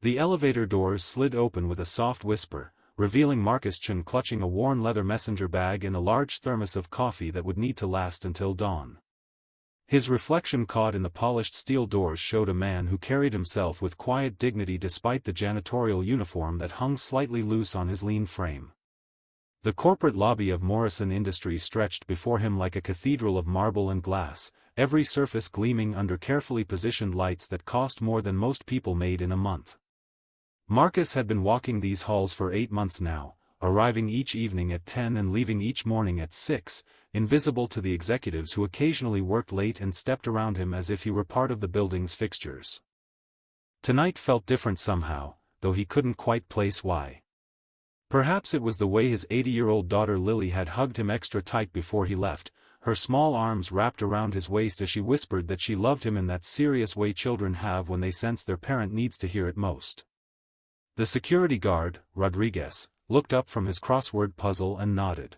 The elevator doors slid open with a soft whisper, revealing Marcus Chen clutching a worn leather messenger bag and a large thermos of coffee that would need to last until dawn. His reflection caught in the polished steel doors showed a man who carried himself with quiet dignity despite the janitorial uniform that hung slightly loose on his lean frame. The corporate lobby of Morrison Industries stretched before him like a cathedral of marble and glass, every surface gleaming under carefully positioned lights that cost more than most people made in a month. Marcus had been walking these halls for 8 months now, arriving each evening at 10 and leaving each morning at 6, invisible to the executives who occasionally worked late and stepped around him as if he were part of the building's fixtures. Tonight felt different somehow, though he couldn't quite place why. Perhaps it was the way his 80-year-old daughter Lily had hugged him extra tight before he left, her small arms wrapped around his waist as she whispered that she loved him in that serious way children have when they sense their parent needs to hear it most. The security guard, Rodriguez, looked up from his crossword puzzle and nodded.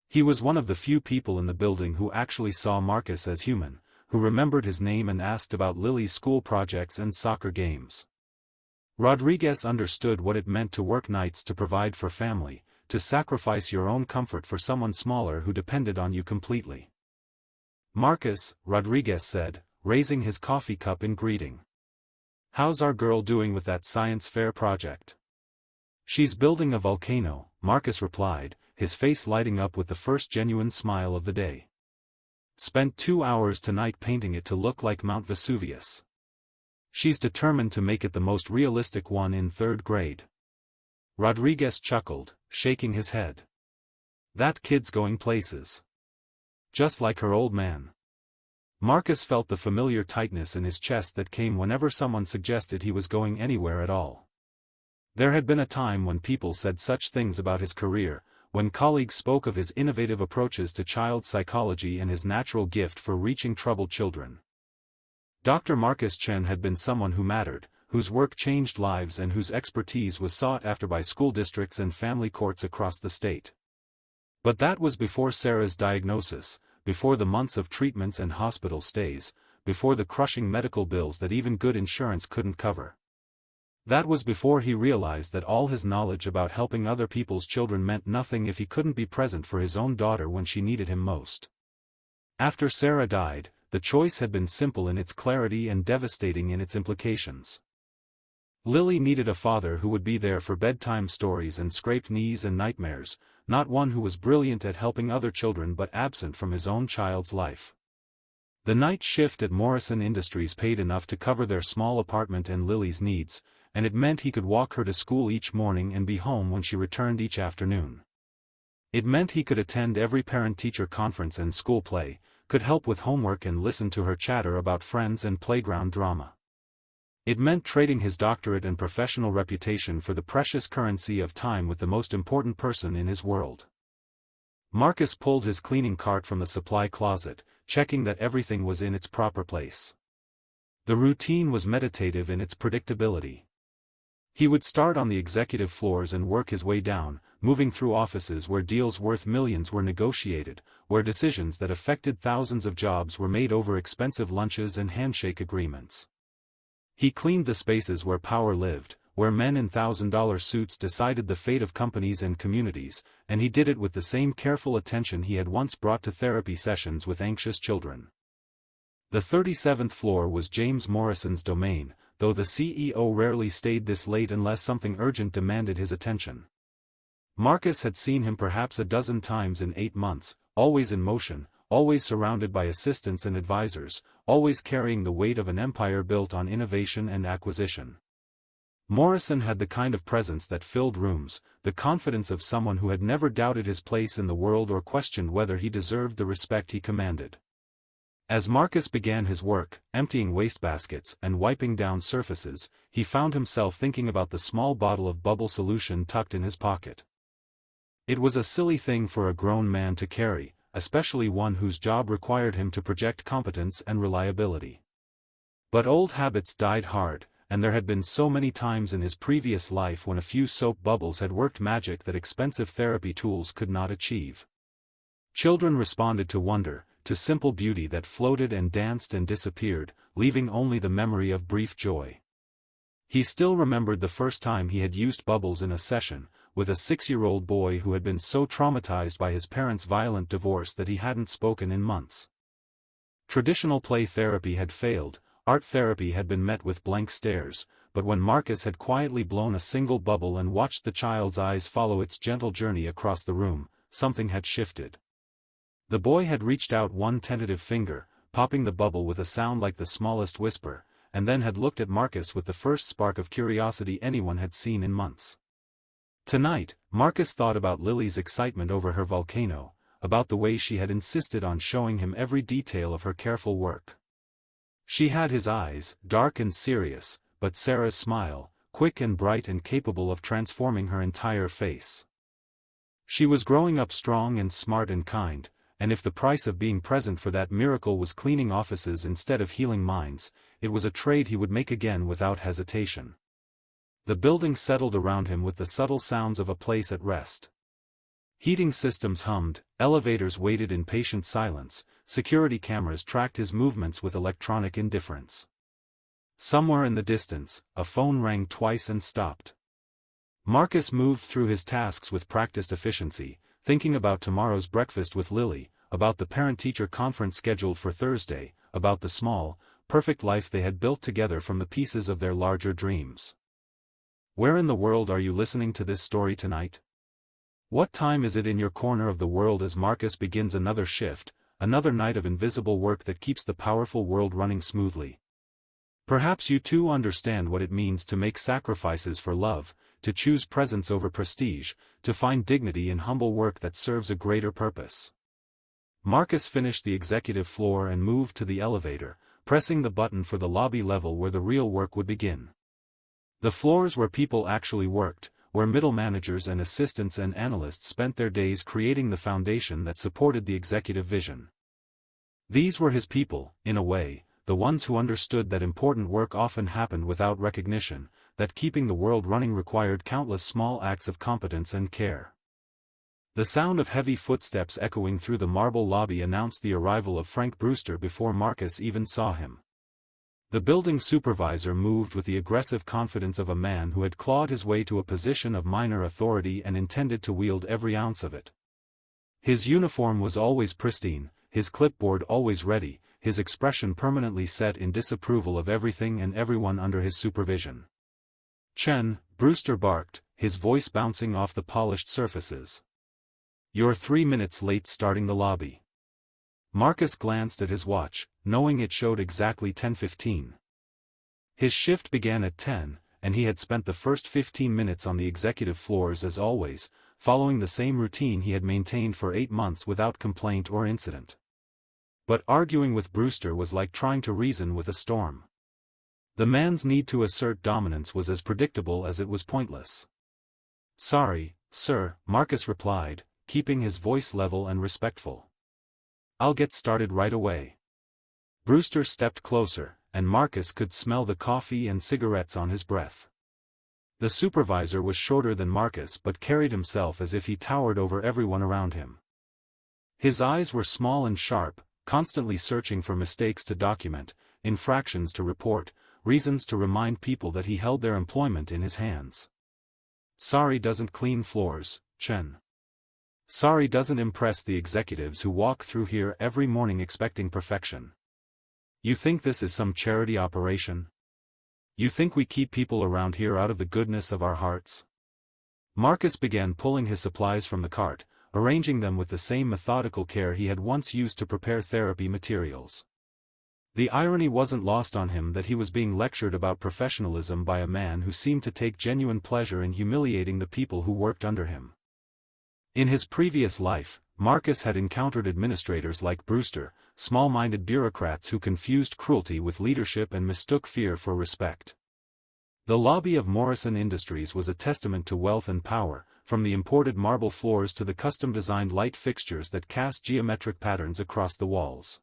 He was one of the few people in the building who actually saw Marcus as human, who remembered his name and asked about Lily's school projects and soccer games. Rodriguez understood what it meant to work nights to provide for family, to sacrifice your own comfort for someone smaller who depended on you completely. "Marcus," Rodriguez said, raising his coffee cup in greeting. "How's our girl doing with that science fair project?" "She's building a volcano," Marcus replied, his face lighting up with the first genuine smile of the day. "Spent 2 hours tonight painting it to look like Mount Vesuvius. She's determined to make it the most realistic one in 3rd grade. Rodriguez chuckled, shaking his head. "That kid's going places. Just like her old man." Marcus felt the familiar tightness in his chest that came whenever someone suggested he was going anywhere at all. There had been a time when people said such things about his career, when colleagues spoke of his innovative approaches to child psychology and his natural gift for reaching troubled children. Dr. Marcus Chen had been someone who mattered, whose work changed lives and whose expertise was sought after by school districts and family courts across the state. But that was before Sarah's diagnosis, before the months of treatments and hospital stays, before the crushing medical bills that even good insurance couldn't cover. That was before he realized that all his knowledge about helping other people's children meant nothing if he couldn't be present for his own daughter when she needed him most. After Sarah died, the choice had been simple in its clarity and devastating in its implications. Lily needed a father who would be there for bedtime stories and scraped knees and nightmares, not one who was brilliant at helping other children but absent from his own child's life. The night shift at Morrison Industries paid enough to cover their small apartment and Lily's needs, and it meant he could walk her to school each morning and be home when she returned each afternoon. It meant he could attend every parent-teacher conference and school play, could help with homework and listen to her chatter about friends and playground drama. It meant trading his doctorate and professional reputation for the precious currency of time with the most important person in his world. Marcus pulled his cleaning cart from the supply closet, checking that everything was in its proper place. The routine was meditative in its predictability. He would start on the executive floors and work his way down, moving through offices where deals worth millions were negotiated, where decisions that affected thousands of jobs were made over expensive lunches and handshake agreements. He cleaned the spaces where power lived, where men in $1,000 suits decided the fate of companies and communities, and he did it with the same careful attention he had once brought to therapy sessions with anxious children. The 37th floor was James Morrison's domain, though the CEO rarely stayed this late unless something urgent demanded his attention. Marcus had seen him perhaps a dozen times in 8 months, always in motion, always surrounded by assistants and advisors, always carrying the weight of an empire built on innovation and acquisition. Morrison had the kind of presence that filled rooms, the confidence of someone who had never doubted his place in the world or questioned whether he deserved the respect he commanded. As Marcus began his work, emptying wastebaskets and wiping down surfaces, he found himself thinking about the small bottle of bubble solution tucked in his pocket. It was a silly thing for a grown man to carry, especially one whose job required him to project competence and reliability. But old habits died hard, and there had been so many times in his previous life when a few soap bubbles had worked magic that expensive therapy tools could not achieve. Children responded to wonder, to simple beauty that floated and danced and disappeared, leaving only the memory of brief joy. He still remembered the first time he had used bubbles in a session, with a 6-year-old boy who had been so traumatized by his parents' violent divorce that he hadn't spoken in months. Traditional play therapy had failed, art therapy had been met with blank stares, but when Marcus had quietly blown a single bubble and watched the child's eyes follow its gentle journey across the room, something had shifted. The boy had reached out one tentative finger, popping the bubble with a sound like the smallest whisper, and then had looked at Marcus with the first spark of curiosity anyone had seen in months. Tonight, Marcus thought about Lily's excitement over her volcano, about the way she had insisted on showing him every detail of her careful work. She had his eyes, dark and serious, but Sarah's smile, quick and bright and capable of transforming her entire face. She was growing up strong and smart and kind, and if the price of being present for that miracle was cleaning offices instead of healing minds, it was a trade he would make again without hesitation. The building settled around him with the subtle sounds of a place at rest. Heating systems hummed, elevators waited in patient silence, security cameras tracked his movements with electronic indifference. Somewhere in the distance, a phone rang twice and stopped. Marcus moved through his tasks with practiced efficiency, thinking about tomorrow's breakfast with Lily, about the parent-teacher conference scheduled for Thursday, about the small, perfect life they had built together from the pieces of their larger dreams. Where in the world are you listening to this story tonight? What time is it in your corner of the world as Marcus begins another shift, another night of invisible work that keeps the powerful world running smoothly? Perhaps you too understand what it means to make sacrifices for love, to choose presence over prestige, to find dignity in humble work that serves a greater purpose. Marcus finished the executive floor and moved to the elevator, pressing the button for the lobby level where the real work would begin. The floors where people actually worked, where middle managers and assistants and analysts spent their days creating the foundation that supported the executive vision. These were his people, in a way, the ones who understood that important work often happened without recognition, that keeping the world running required countless small acts of competence and care. The sound of heavy footsteps echoing through the marble lobby announced the arrival of Frank Brewster before Marcus even saw him. The building supervisor moved with the aggressive confidence of a man who had clawed his way to a position of minor authority and intended to wield every ounce of it. His uniform was always pristine, his clipboard always ready, his expression permanently set in disapproval of everything and everyone under his supervision. "Chen," Brewster barked, his voice bouncing off the polished surfaces. "You're 3 minutes late starting the lobby." Marcus glanced at his watch, knowing it showed exactly 10:15. His shift began at 10, and he had spent the first 15 minutes on the executive floors as always, following the same routine he had maintained for 8 months without complaint or incident. But arguing with Brewster was like trying to reason with a storm. The man's need to assert dominance was as predictable as it was pointless. "Sorry, sir," Marcus replied, keeping his voice level and respectful. "I'll get started right away." Brewster stepped closer, and Marcus could smell the coffee and cigarettes on his breath. The supervisor was shorter than Marcus but carried himself as if he towered over everyone around him. His eyes were small and sharp, constantly searching for mistakes to document, infractions to report, reasons to remind people that he held their employment in his hands. "Sorry doesn't clean floors, Chen. Sorry doesn't impress the executives who walk through here every morning expecting perfection. You think this is some charity operation? You think we keep people around here out of the goodness of our hearts?" Marcus began pulling his supplies from the cart, arranging them with the same methodical care he had once used to prepare therapy materials. The irony wasn't lost on him that he was being lectured about professionalism by a man who seemed to take genuine pleasure in humiliating the people who worked under him. In his previous life, Marcus had encountered administrators like Brewster, small-minded bureaucrats who confused cruelty with leadership and mistook fear for respect. The lobby of Morrison Industries was a testament to wealth and power, from the imported marble floors to the custom-designed light fixtures that cast geometric patterns across the walls.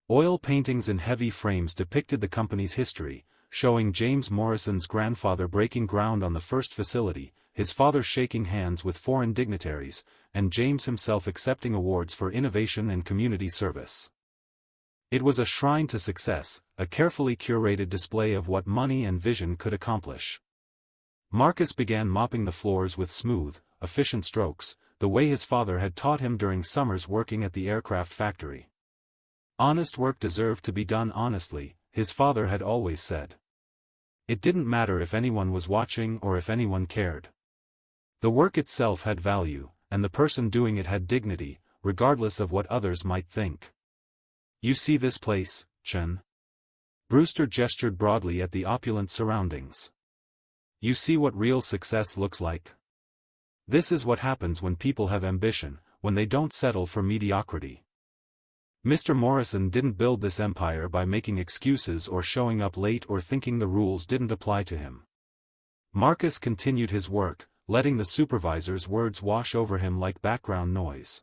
Oil paintings in heavy frames depicted the company's history, showing James Morrison's grandfather breaking ground on the first facility, his father shaking hands with foreign dignitaries, and James himself accepting awards for innovation and community service. It was a shrine to success, a carefully curated display of what money and vision could accomplish. Marcus began mopping the floors with smooth, efficient strokes, the way his father had taught him during summers working at the aircraft factory. Honest work deserved to be done honestly, his father had always said. It didn't matter if anyone was watching or if anyone cared. The work itself had value, and the person doing it had dignity, regardless of what others might think. You see this place, Chen? Brewster gestured broadly at the opulent surroundings. You see what real success looks like? This is what happens when people have ambition, when they don't settle for mediocrity. Mr. Morrison didn't build this empire by making excuses or showing up late or thinking the rules didn't apply to him. Marcus continued his work, letting the supervisor's words wash over him like background noise.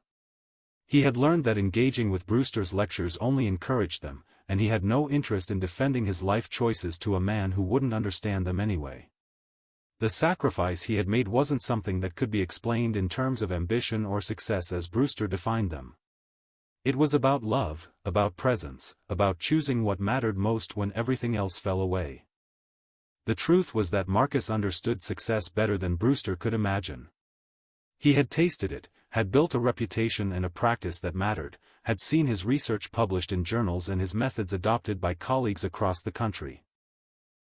He had learned that engaging with Brewster's lectures only encouraged them, and he had no interest in defending his life choices to a man who wouldn't understand them anyway. The sacrifice he had made wasn't something that could be explained in terms of ambition or success as Brewster defined them. It was about love, about presence, about choosing what mattered most when everything else fell away. The truth was that Marcus understood success better than Brewster could imagine. He had tasted it, had built a reputation and a practice that mattered, had seen his research published in journals and his methods adopted by colleagues across the country.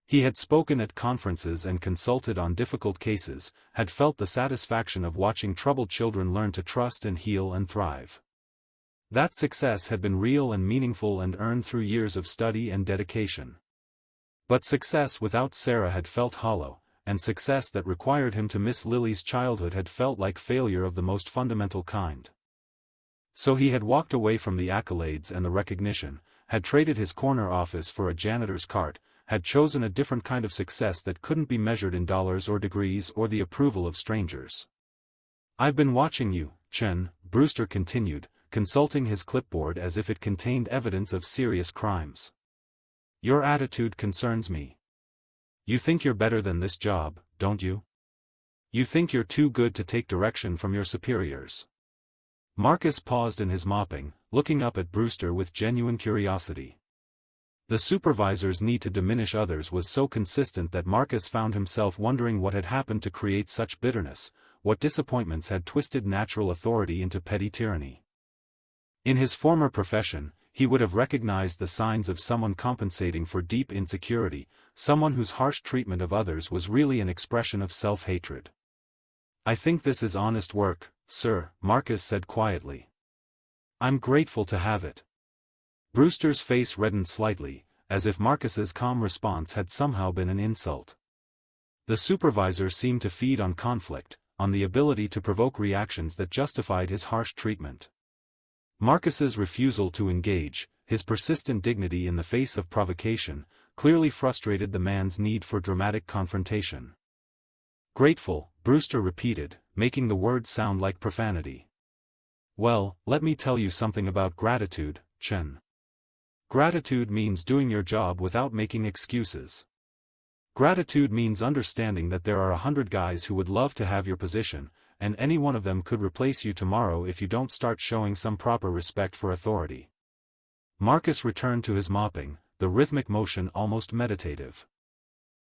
He had spoken at conferences and consulted on difficult cases, had felt the satisfaction of watching troubled children learn to trust and heal and thrive. That success had been real and meaningful and earned through years of study and dedication. But success without Sarah had felt hollow, and success that required him to miss Lily's childhood had felt like failure of the most fundamental kind. So he had walked away from the accolades and the recognition, had traded his corner office for a janitor's cart, had chosen a different kind of success that couldn't be measured in dollars or degrees or the approval of strangers. I've been watching you, Chen, Brewster continued, consulting his clipboard as if it contained evidence of serious crimes. Your attitude concerns me. You think you're better than this job, don't you? You think you're too good to take direction from your superiors. Marcus paused in his mopping, looking up at Brewster with genuine curiosity. The supervisor's need to diminish others was so consistent that Marcus found himself wondering what had happened to create such bitterness, what disappointments had twisted natural authority into petty tyranny. In his former profession, he would have recognized the signs of someone compensating for deep insecurity, someone whose harsh treatment of others was really an expression of self-hatred. I think this is honest work, sir, Marcus said quietly. I'm grateful to have it. Brewster's face reddened slightly, as if Marcus's calm response had somehow been an insult. The supervisor seemed to feed on conflict, on the ability to provoke reactions that justified his harsh treatment. Marcus's refusal to engage, his persistent dignity in the face of provocation, clearly frustrated the man's need for dramatic confrontation. Grateful, Brewster repeated, making the word sound like profanity. Well, let me tell you something about gratitude, Chen. Gratitude means doing your job without making excuses. Gratitude means understanding that there are 100 guys who would love to have your position, and any one of them could replace you tomorrow if you don't start showing some proper respect for authority. Marcus returned to his mopping, the rhythmic motion almost meditative.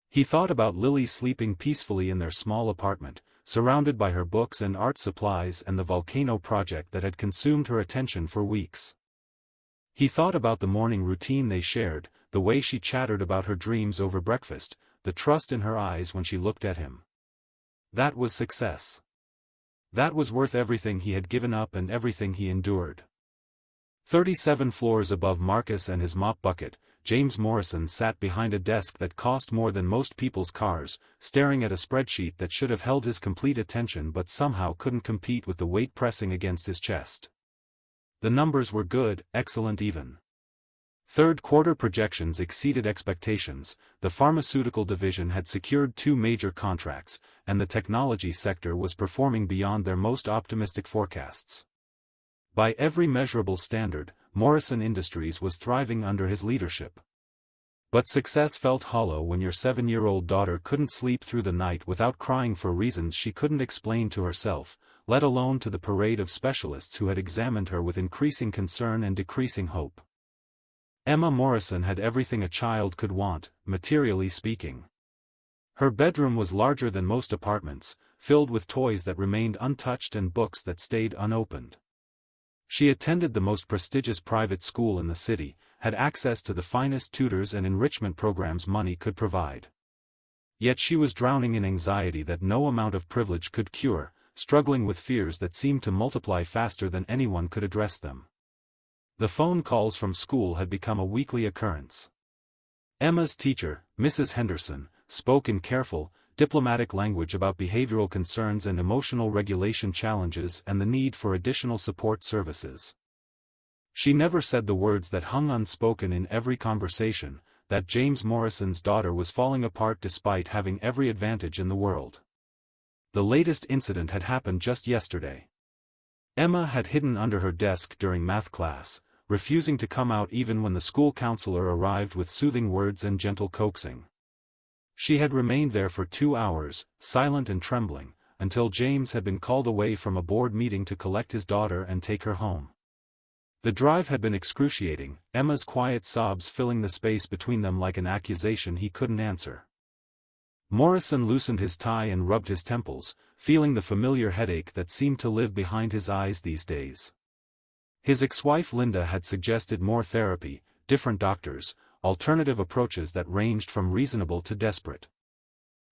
He thought about Lily sleeping peacefully in their small apartment, surrounded by her books and art supplies and the volcano project that had consumed her attention for weeks. He thought about the morning routine they shared, the way she chattered about her dreams over breakfast, the trust in her eyes when she looked at him. That was success. That was worth everything he had given up and everything he endured. 37 floors above Marcus and his mop bucket, James Morrison sat behind a desk that cost more than most people's cars, staring at a spreadsheet that should have held his complete attention but somehow couldn't compete with the weight pressing against his chest. The numbers were good, excellent even. Third quarter projections exceeded expectations, the pharmaceutical division had secured 2 major contracts, and the technology sector was performing beyond their most optimistic forecasts. By every measurable standard, Morrison Industries was thriving under his leadership. But success felt hollow when your 7-year-old daughter couldn't sleep through the night without crying for reasons she couldn't explain to herself, let alone to the parade of specialists who had examined her with increasing concern and decreasing hope. Emma Morrison had everything a child could want, materially speaking. Her bedroom was larger than most apartments, filled with toys that remained untouched and books that stayed unopened. She attended the most prestigious private school in the city, had access to the finest tutors and enrichment programs money could provide. Yet she was drowning in anxiety that no amount of privilege could cure, struggling with fears that seemed to multiply faster than anyone could address them. The phone calls from school had become a weekly occurrence. Emma's teacher, Mrs. Henderson, spoke in careful, diplomatic language about behavioral concerns and emotional regulation challenges and the need for additional support services. She never said the words that hung unspoken in every conversation, that James Morrison's daughter was falling apart despite having every advantage in the world. The latest incident had happened just yesterday. Emma had hidden under her desk during math class, refusing to come out even when the school counselor arrived with soothing words and gentle coaxing. She had remained there for 2 hours, silent and trembling, until James had been called away from a board meeting to collect his daughter and take her home. The drive had been excruciating, Emma's quiet sobs filling the space between them like an accusation he couldn't answer. Morrison loosened his tie and rubbed his temples, feeling the familiar headache that seemed to live behind his eyes these days. His ex-wife Linda had suggested more therapy, different doctors, alternative approaches that ranged from reasonable to desperate.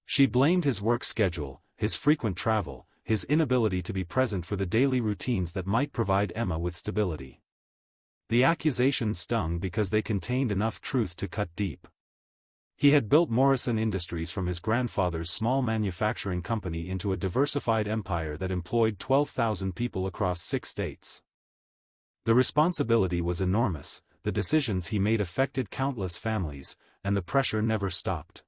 She blamed his work schedule, his frequent travel, his inability to be present for the daily routines that might provide Emma with stability. The accusations stung because they contained enough truth to cut deep. He had built Morrison Industries from his grandfather's small manufacturing company into a diversified empire that employed 12,000 people across 6 states. The responsibility was enormous, the decisions he made affected countless families, and the pressure never stopped.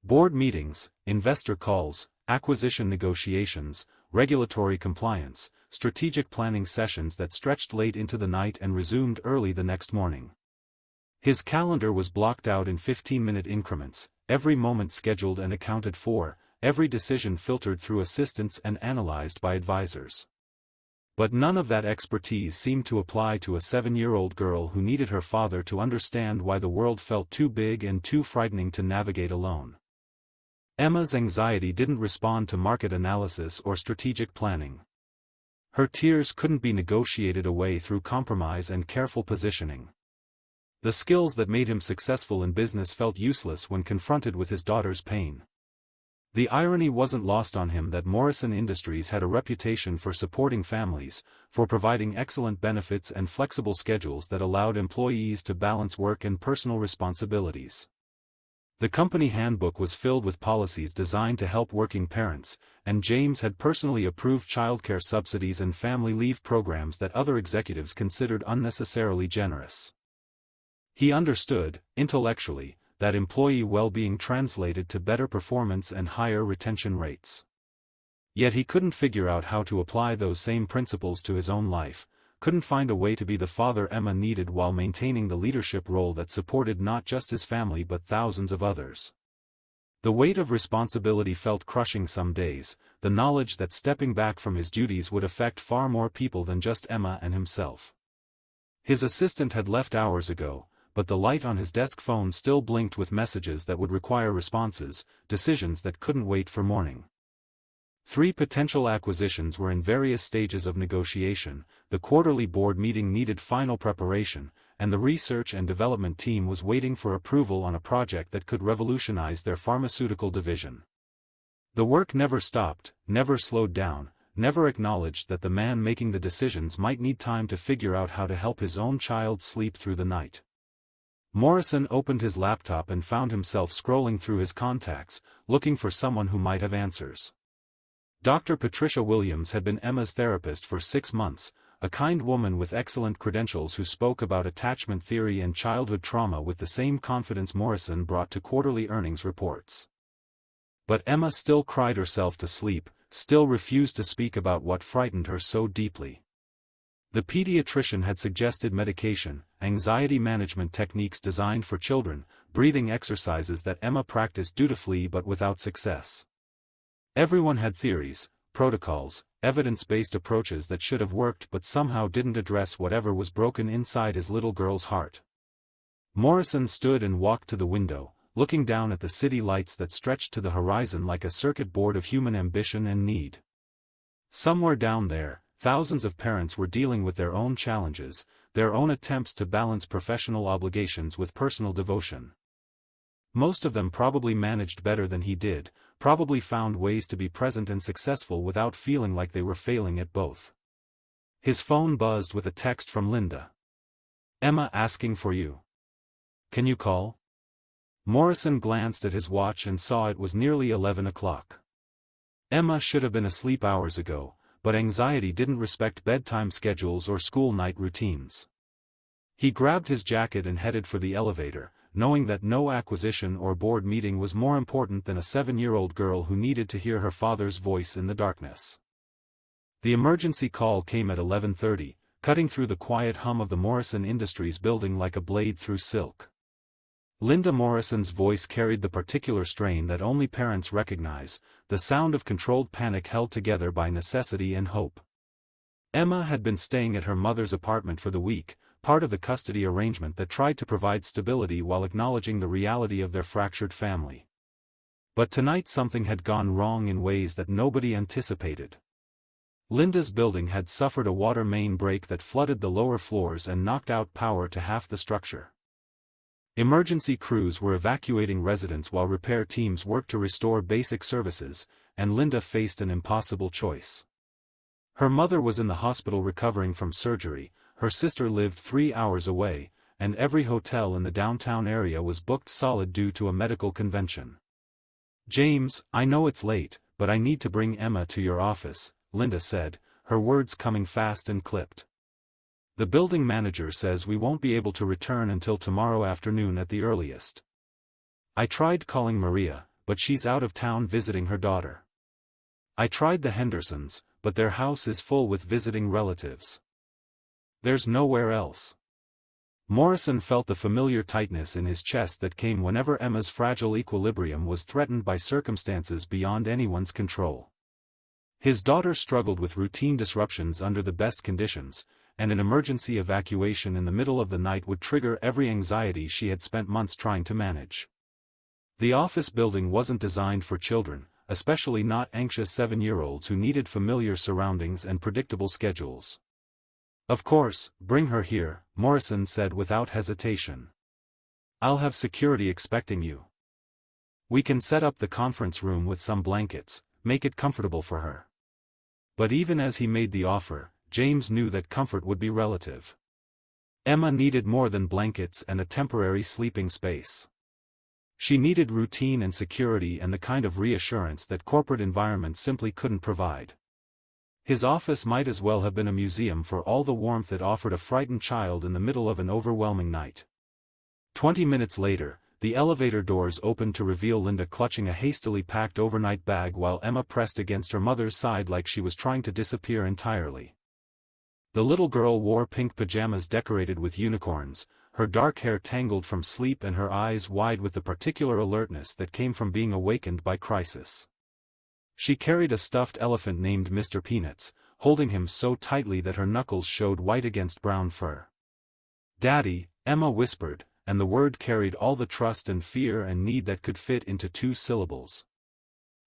Board meetings, investor calls, acquisition negotiations, regulatory compliance, strategic planning sessions that stretched late into the night and resumed early the next morning. His calendar was blocked out in 15-minute increments, every moment scheduled and accounted for, every decision filtered through assistants and analyzed by advisors. But none of that expertise seemed to apply to a 7-year-old girl who needed her father to understand why the world felt too big and too frightening to navigate alone. Emma's anxiety didn't respond to market analysis or strategic planning. Her tears couldn't be negotiated away through compromise and careful positioning. The skills that made him successful in business felt useless when confronted with his daughter's pain. The irony wasn't lost on him that Morrison Industries had a reputation for supporting families, for providing excellent benefits and flexible schedules that allowed employees to balance work and personal responsibilities. The company handbook was filled with policies designed to help working parents, and James had personally approved childcare subsidies and family leave programs that other executives considered unnecessarily generous. He understood, intellectually, that employee well-being translated to better performance and higher retention rates. Yet he couldn't figure out how to apply those same principles to his own life, couldn't find a way to be the father Emma needed while maintaining the leadership role that supported not just his family but thousands of others. The weight of responsibility felt crushing some days, the knowledge that stepping back from his duties would affect far more people than just Emma and himself. His assistant had left hours ago, but the light on his desk phone still blinked with messages that would require responses, decisions that couldn't wait for morning. 3 potential acquisitions were in various stages of negotiation, the quarterly board meeting needed final preparation, and the research and development team was waiting for approval on a project that could revolutionize their pharmaceutical division. The work never stopped, never slowed down, never acknowledged that the man making the decisions might need time to figure out how to help his own child sleep through the night. Morrison opened his laptop and found himself scrolling through his contacts, looking for someone who might have answers. Dr. Patricia Williams had been Emma's therapist for 6 months, a kind woman with excellent credentials who spoke about attachment theory and childhood trauma with the same confidence Morrison brought to quarterly earnings reports. But Emma still cried herself to sleep, still refused to speak about what frightened her so deeply. The pediatrician had suggested medication, anxiety management techniques designed for children, breathing exercises that Emma practiced dutifully but without success. Everyone had theories, protocols, evidence-based approaches that should have worked but somehow didn't address whatever was broken inside his little girl's heart. Morrison stood and walked to the window, looking down at the city lights that stretched to the horizon like a circuit board of human ambition and need. Somewhere down there, thousands of parents were dealing with their own challenges, their own attempts to balance professional obligations with personal devotion. Most of them probably managed better than he did, probably found ways to be present and successful without feeling like they were failing at both. His phone buzzed with a text from Linda. "Emma asking for you. Can you call?" Morrison glanced at his watch and saw it was nearly 11 o'clock. Emma should have been asleep hours ago, but anxiety didn't respect bedtime schedules or school night routines. He grabbed his jacket and headed for the elevator, knowing that no acquisition or board meeting was more important than a 7-year-old girl who needed to hear her father's voice in the darkness. The emergency call came at 11:30, cutting through the quiet hum of the Morrison Industries building like a blade through silk. Linda Morrison's voice carried the particular strain that only parents recognize, the sound of controlled panic held together by necessity and hope. Emma had been staying at her mother's apartment for the week, part of the custody arrangement that tried to provide stability while acknowledging the reality of their fractured family. But tonight something had gone wrong in ways that nobody anticipated. Linda's building had suffered a water main break that flooded the lower floors and knocked out power to half the structure. Emergency crews were evacuating residents while repair teams worked to restore basic services, and Linda faced an impossible choice. Her mother was in the hospital recovering from surgery, her sister lived 3 hours away, and every hotel in the downtown area was booked solid due to a medical convention. "James, I know it's late, but I need to bring Emma to your office," Linda said, her words coming fast and clipped. "The building manager says we won't be able to return until tomorrow afternoon at the earliest. I tried calling Maria, but she's out of town visiting her daughter. I tried the Hendersons, but their house is full with visiting relatives. There's nowhere else." Morrison felt the familiar tightness in his chest that came whenever Emma's fragile equilibrium was threatened by circumstances beyond anyone's control. His daughter struggled with routine disruptions under the best conditions, and an emergency evacuation in the middle of the night would trigger every anxiety she had spent months trying to manage. The office building wasn't designed for children, especially not anxious 7-year-olds who needed familiar surroundings and predictable schedules. "Of course, bring her here," Morrison said without hesitation. "I'll have security expecting you. We can set up the conference room with some blankets, make it comfortable for her." But even as he made the offer, James knew that comfort would be relative. Emma needed more than blankets and a temporary sleeping space. She needed routine and security and the kind of reassurance that corporate environments simply couldn't provide. His office might as well have been a museum for all the warmth it offered a frightened child in the middle of an overwhelming night. 20 minutes later, the elevator doors opened to reveal Linda clutching a hastily packed overnight bag while Emma pressed against her mother's side like she was trying to disappear entirely. The little girl wore pink pajamas decorated with unicorns, her dark hair tangled from sleep and her eyes wide with the particular alertness that came from being awakened by crisis. She carried a stuffed elephant named Mr. Peanuts, holding him so tightly that her knuckles showed white against brown fur. "Daddy," Emma whispered, and the word carried all the trust and fear and need that could fit into 2 syllables.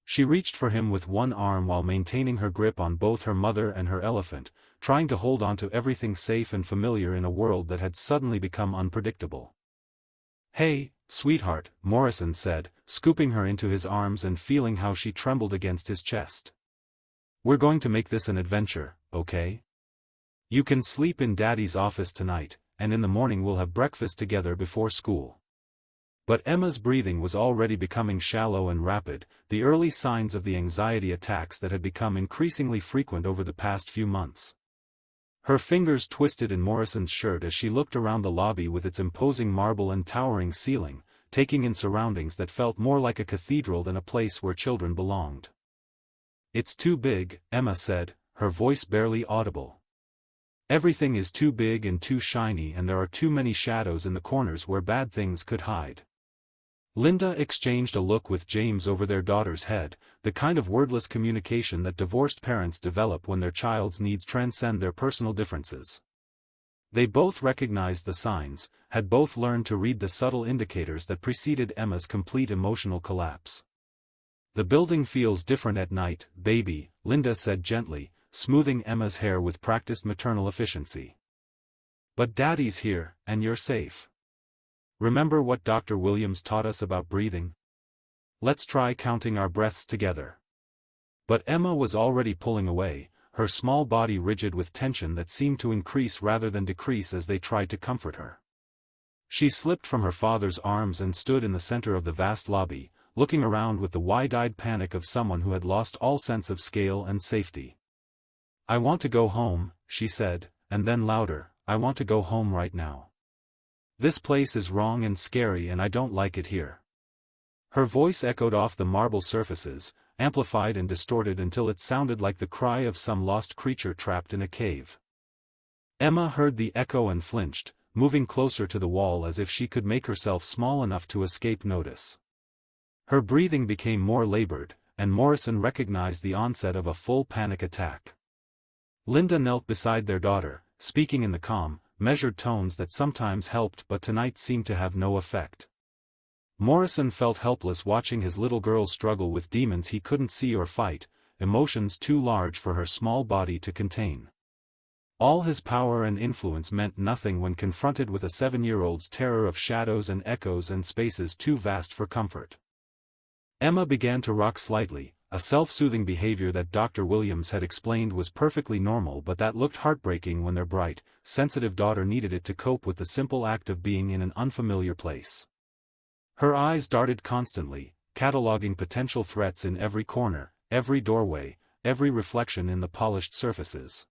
She reached for him with one arm while maintaining her grip on both her mother and her elephant, trying to hold on to everything safe and familiar in a world that had suddenly become unpredictable. "Hey, sweetheart," Morrison said, scooping her into his arms and feeling how she trembled against his chest. "We're going to make this an adventure, okay? You can sleep in Daddy's office tonight, and in the morning we'll have breakfast together before school." But Emma's breathing was already becoming shallow and rapid, the early signs of the anxiety attacks that had become increasingly frequent over the past few months. Her fingers twisted in Morrison's shirt as she looked around the lobby with its imposing marble and towering ceiling, taking in surroundings that felt more like a cathedral than a place where children belonged. "It's too big," Emma said, her voice barely audible. "Everything is too big and too shiny and there are too many shadows in the corners where bad things could hide." Linda exchanged a look with James over their daughter's head, the kind of wordless communication that divorced parents develop when their child's needs transcend their personal differences. They both recognized the signs, had both learned to read the subtle indicators that preceded Emma's complete emotional collapse. "The building feels different at night, baby," Linda said gently, smoothing Emma's hair with practiced maternal efficiency. "But Daddy's here, and you're safe. Remember what Dr. Williams taught us about breathing? Let's try counting our breaths together." But Emma was already pulling away, her small body rigid with tension that seemed to increase rather than decrease as they tried to comfort her. She slipped from her father's arms and stood in the center of the vast lobby, looking around with the wide-eyed panic of someone who had lost all sense of scale and safety. "I want to go home," she said, and then louder, "I want to go home right now. This place is wrong and scary and I don't like it here." Her voice echoed off the marble surfaces, amplified and distorted until it sounded like the cry of some lost creature trapped in a cave. Emma heard the echo and flinched, moving closer to the wall as if she could make herself small enough to escape notice. Her breathing became more labored, and Morrison recognized the onset of a full panic attack. Linda knelt beside their daughter, speaking in the calm, measured tones that sometimes helped but tonight seemed to have no effect. Morrison felt helpless watching his little girl struggle with demons he couldn't see or fight, emotions too large for her small body to contain. All his power and influence meant nothing when confronted with a 7-year-old's terror of shadows and echoes and spaces too vast for comfort. Emma began to rock slightly, a self-soothing behavior that Dr. Williams had explained was perfectly normal but that looked heartbreaking when their bright, sensitive daughter needed it to cope with the simple act of being in an unfamiliar place. Her eyes darted constantly, cataloging potential threats in every corner, every doorway, every reflection in the polished surfaces.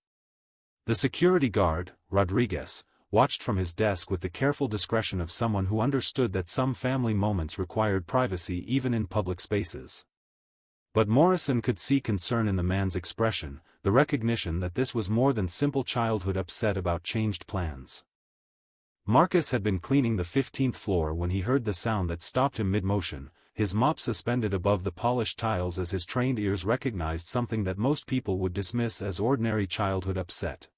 The security guard, Rodriguez, watched from his desk with the careful discretion of someone who understood that some family moments required privacy even in public spaces. But Morrison could see concern in the man's expression, the recognition that this was more than simple childhood upset about changed plans. Marcus had been cleaning the 15th floor when he heard the sound that stopped him mid-motion, his mop suspended above the polished tiles as his trained ears recognized something that most people would dismiss as ordinary childhood upset.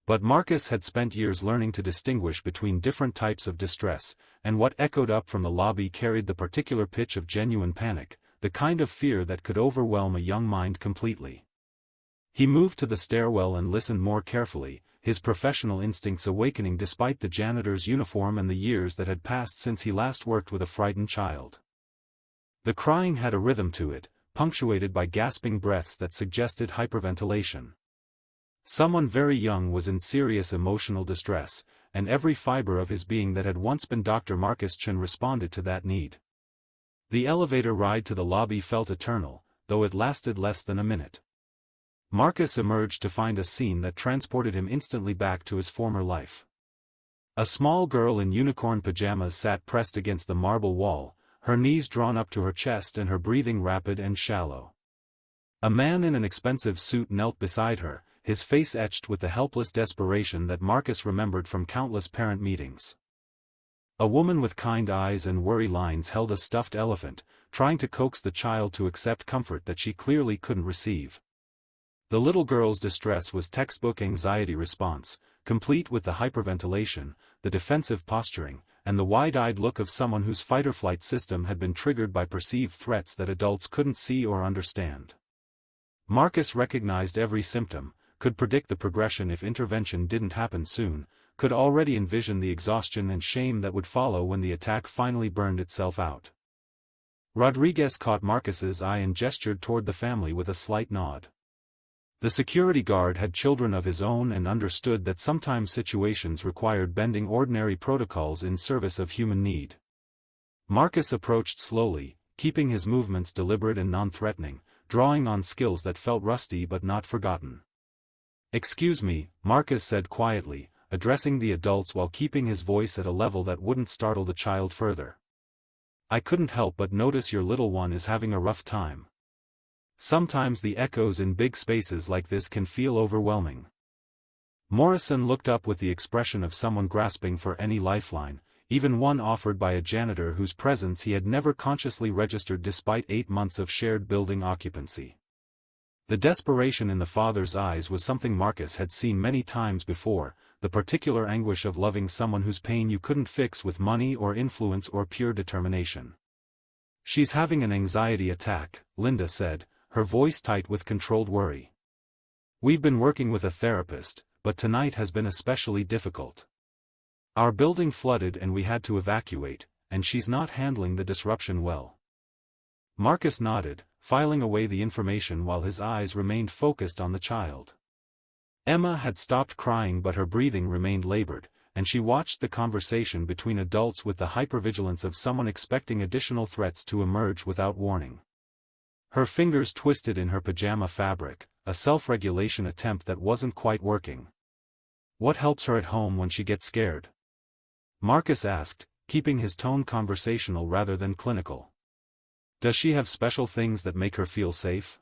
But Marcus had spent years learning to distinguish between different types of distress, and what echoed up from the lobby carried the particular pitch of genuine panic, the kind of fear that could overwhelm a young mind completely. He moved to the stairwell and listened more carefully, his professional instincts awakening despite the janitor's uniform and the years that had passed since he last worked with a frightened child. The crying had a rhythm to it, punctuated by gasping breaths that suggested hyperventilation. Someone very young was in serious emotional distress, and every fiber of his being that had once been Dr. Marcus Chen responded to that need. The elevator ride to the lobby felt eternal, though it lasted less than a minute. Marcus emerged to find a scene that transported him instantly back to his former life. A small girl in unicorn pajamas sat pressed against the marble wall, her knees drawn up to her chest and her breathing rapid and shallow. A man in an expensive suit knelt beside her, his face etched with the helpless desperation that Marcus remembered from countless parent meetings. A woman with kind eyes and worry lines held a stuffed elephant, trying to coax the child to accept comfort that she clearly couldn't receive. The little girl's distress was textbook anxiety response, complete with the hyperventilation, the defensive posturing, and the wide-eyed look of someone whose fight-or-flight system had been triggered by perceived threats that adults couldn't see or understand. Marcus recognized every symptom, could predict the progression if intervention didn't happen soon, could already envision the exhaustion and shame that would follow when the attack finally burned itself out. Rodriguez caught Marcus's eye and gestured toward the family with a slight nod. The security guard had children of his own and understood that sometimes situations required bending ordinary protocols in service of human need. Marcus approached slowly, keeping his movements deliberate and non-threatening, drawing on skills that felt rusty but not forgotten. "Excuse me," Marcus said quietly, addressing the adults while keeping his voice at a level that wouldn't startle the child further. "I couldn't help but notice your little one is having a rough time. Sometimes the echoes in big spaces like this can feel overwhelming." Morrison looked up with the expression of someone grasping for any lifeline, even one offered by a janitor whose presence he had never consciously registered despite 8 months of shared building occupancy. The desperation in the father's eyes was something Marcus had seen many times before, the particular anguish of loving someone whose pain you couldn't fix with money or influence or pure determination. "She's having an anxiety attack," Linda said, her voice tight with controlled worry. "We've been working with a therapist, but tonight has been especially difficult. Our building flooded and we had to evacuate, and she's not handling the disruption well." Marcus nodded, filing away the information while his eyes remained focused on the child. Emma had stopped crying but her breathing remained labored, and she watched the conversation between adults with the hypervigilance of someone expecting additional threats to emerge without warning. Her fingers twisted in her pajama fabric, a self-regulation attempt that wasn't quite working. "What helps her at home when she gets scared?" Marcus asked, keeping his tone conversational rather than clinical. "Does she have special things that make her feel safe?"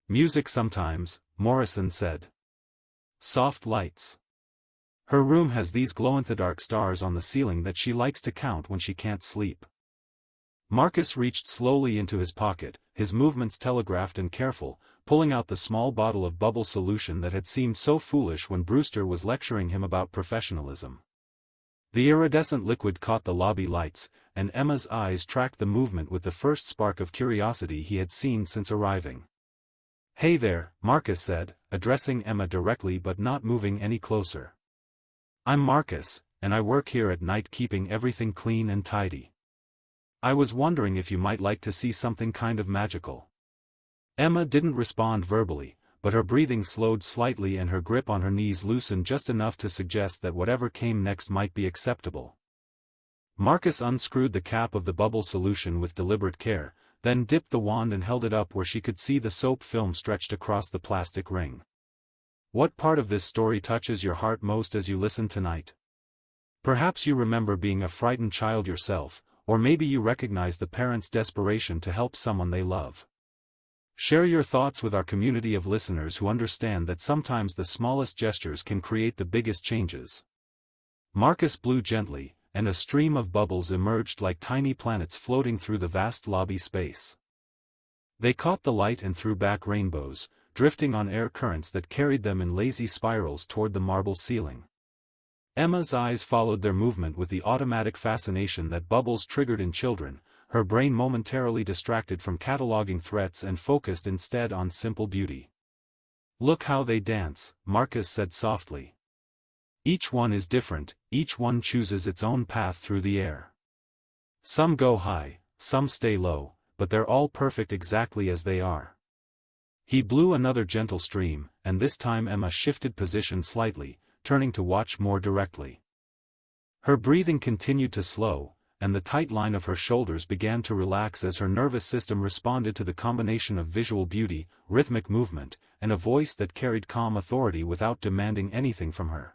"Music sometimes," Morrison said. "Soft lights. Her room has these glow-in-the-dark stars on the ceiling that she likes to count when she can't sleep." Marcus reached slowly into his pocket, his movements telegraphed and careful, pulling out the small bottle of bubble solution that had seemed so foolish when Brewster was lecturing him about professionalism. The iridescent liquid caught the lobby lights, and Emma's eyes tracked the movement with the first spark of curiosity he had seen since arriving. "Hey there," Marcus said, addressing Emma directly but not moving any closer. "I'm Marcus, and I work here at night keeping everything clean and tidy. I was wondering if you might like to see something kind of magical." Emma didn't respond verbally, but her breathing slowed slightly and her grip on her knees loosened just enough to suggest that whatever came next might be acceptable. Marcus unscrewed the cap of the bubble solution with deliberate care, then dipped the wand and held it up where she could see the soap film stretched across the plastic ring. "What part of this story touches your heart most as you listen tonight? Perhaps you remember being a frightened child yourself, or maybe you recognize the parents' desperation to help someone they love. Share your thoughts with our community of listeners who understand that sometimes the smallest gestures can create the biggest changes." Marcus blew gently, and a stream of bubbles emerged like tiny planets floating through the vast lobby space. They caught the light and threw back rainbows, drifting on air currents that carried them in lazy spirals toward the marble ceiling. Emma's eyes followed their movement with the automatic fascination that bubbles triggered in children, her brain momentarily distracted from cataloging threats and focused instead on simple beauty. "Look how they dance," Marcus said softly. "Each one is different, each one chooses its own path through the air. Some go high, some stay low, but they're all perfect exactly as they are." He blew another gentle stream, and this time Emma shifted position slightly, turning to watch more directly. Her breathing continued to slow, and the tight line of her shoulders began to relax as her nervous system responded to the combination of visual beauty, rhythmic movement, and a voice that carried calm authority without demanding anything from her.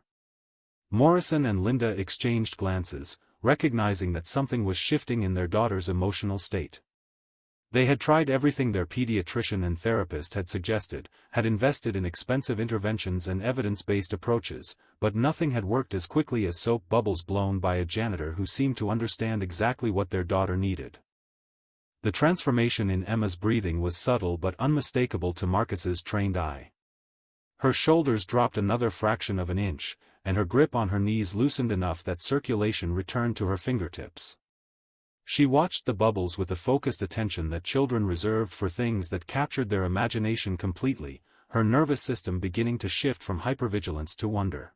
Morrison and Linda exchanged glances, recognizing that something was shifting in their daughter's emotional state. They had tried everything their pediatrician and therapist had suggested, had invested in expensive interventions and evidence-based approaches, but nothing had worked as quickly as soap bubbles blown by a janitor who seemed to understand exactly what their daughter needed. The transformation in Emma's breathing was subtle but unmistakable to Marcus's trained eye. Her shoulders dropped another fraction of an inch, and her grip on her knees loosened enough that circulation returned to her fingertips. She watched the bubbles with the focused attention that children reserve for things that captured their imagination completely, her nervous system beginning to shift from hypervigilance to wonder.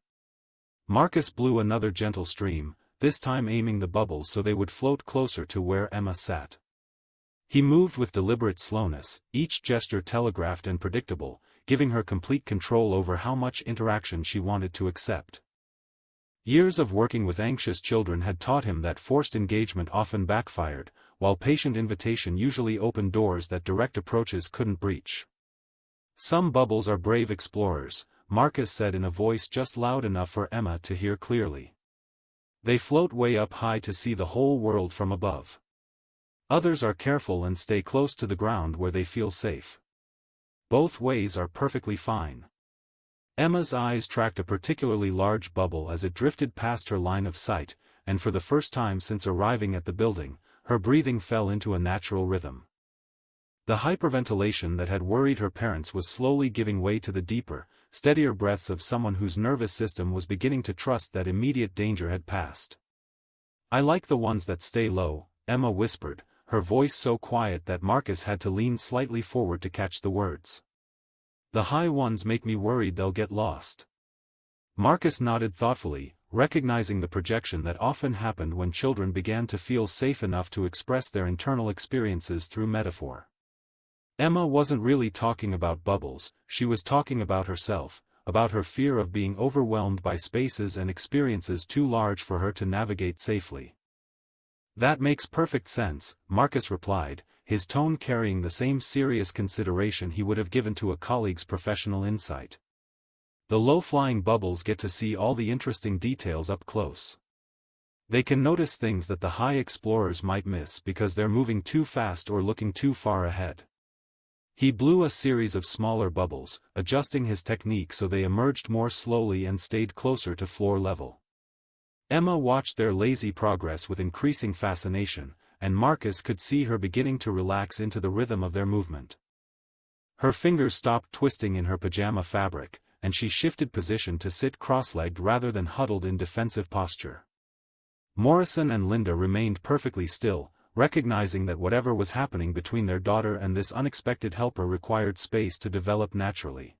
Marcus blew another gentle stream, this time aiming the bubbles so they would float closer to where Emma sat. He moved with deliberate slowness, each gesture telegraphed and predictable, giving her complete control over how much interaction she wanted to accept. Years of working with anxious children had taught him that forced engagement often backfired, while patient invitation usually opened doors that direct approaches couldn't breach. "Some bubbles are brave explorers," Marcus said in a voice just loud enough for Emma to hear clearly. "They float way up high to see the whole world from above. Others are careful and stay close to the ground where they feel safe. Both ways are perfectly fine." Emma's eyes tracked a particularly large bubble as it drifted past her line of sight, and for the first time since arriving at the building, her breathing fell into a natural rhythm. The hyperventilation that had worried her parents was slowly giving way to the deeper, steadier breaths of someone whose nervous system was beginning to trust that immediate danger had passed. "I like the ones that stay low," Emma whispered, her voice so quiet that Marcus had to lean slightly forward to catch the words. "The high ones make me worried they'll get lost." Marcus nodded thoughtfully, recognizing the projection that often happened when children began to feel safe enough to express their internal experiences through metaphor. Emma wasn't really talking about bubbles, she was talking about herself, about her fear of being overwhelmed by spaces and experiences too large for her to navigate safely. "That makes perfect sense," Marcus replied, his tone carrying the same serious consideration he would have given to a colleague's professional insight. "The low-flying bubbles get to see all the interesting details up close. They can notice things that the high explorers might miss because they're moving too fast or looking too far ahead." He blew a series of smaller bubbles, adjusting his technique so they emerged more slowly and stayed closer to floor level. Emma watched their lazy progress with increasing fascination, and Marcus could see her beginning to relax into the rhythm of their movement. Her fingers stopped twisting in her pajama fabric, and she shifted position to sit cross-legged rather than huddled in defensive posture. Morrison and Linda remained perfectly still, recognizing that whatever was happening between their daughter and this unexpected helper required space to develop naturally.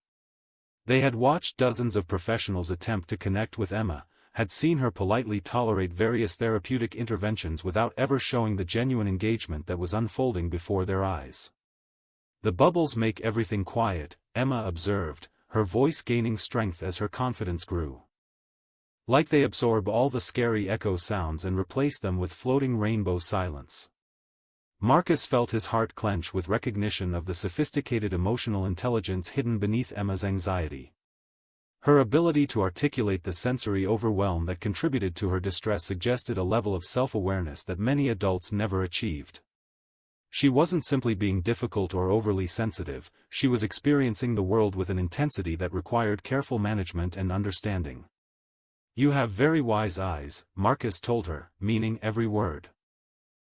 They had watched dozens of professionals attempt to connect with Emma, had seen her politely tolerate various therapeutic interventions without ever showing the genuine engagement that was unfolding before their eyes. "The bubbles make everything quiet," Emma observed, her voice gaining strength as her confidence grew. "Like they absorb all the scary echo sounds and replace them with floating rainbow silence." Marcus felt his heart clench with recognition of the sophisticated emotional intelligence hidden beneath Emma's anxiety. Her ability to articulate the sensory overwhelm that contributed to her distress suggested a level of self-awareness that many adults never achieved. She wasn't simply being difficult or overly sensitive, she was experiencing the world with an intensity that required careful management and understanding. "You have very wise eyes," Marcus told her, meaning every word.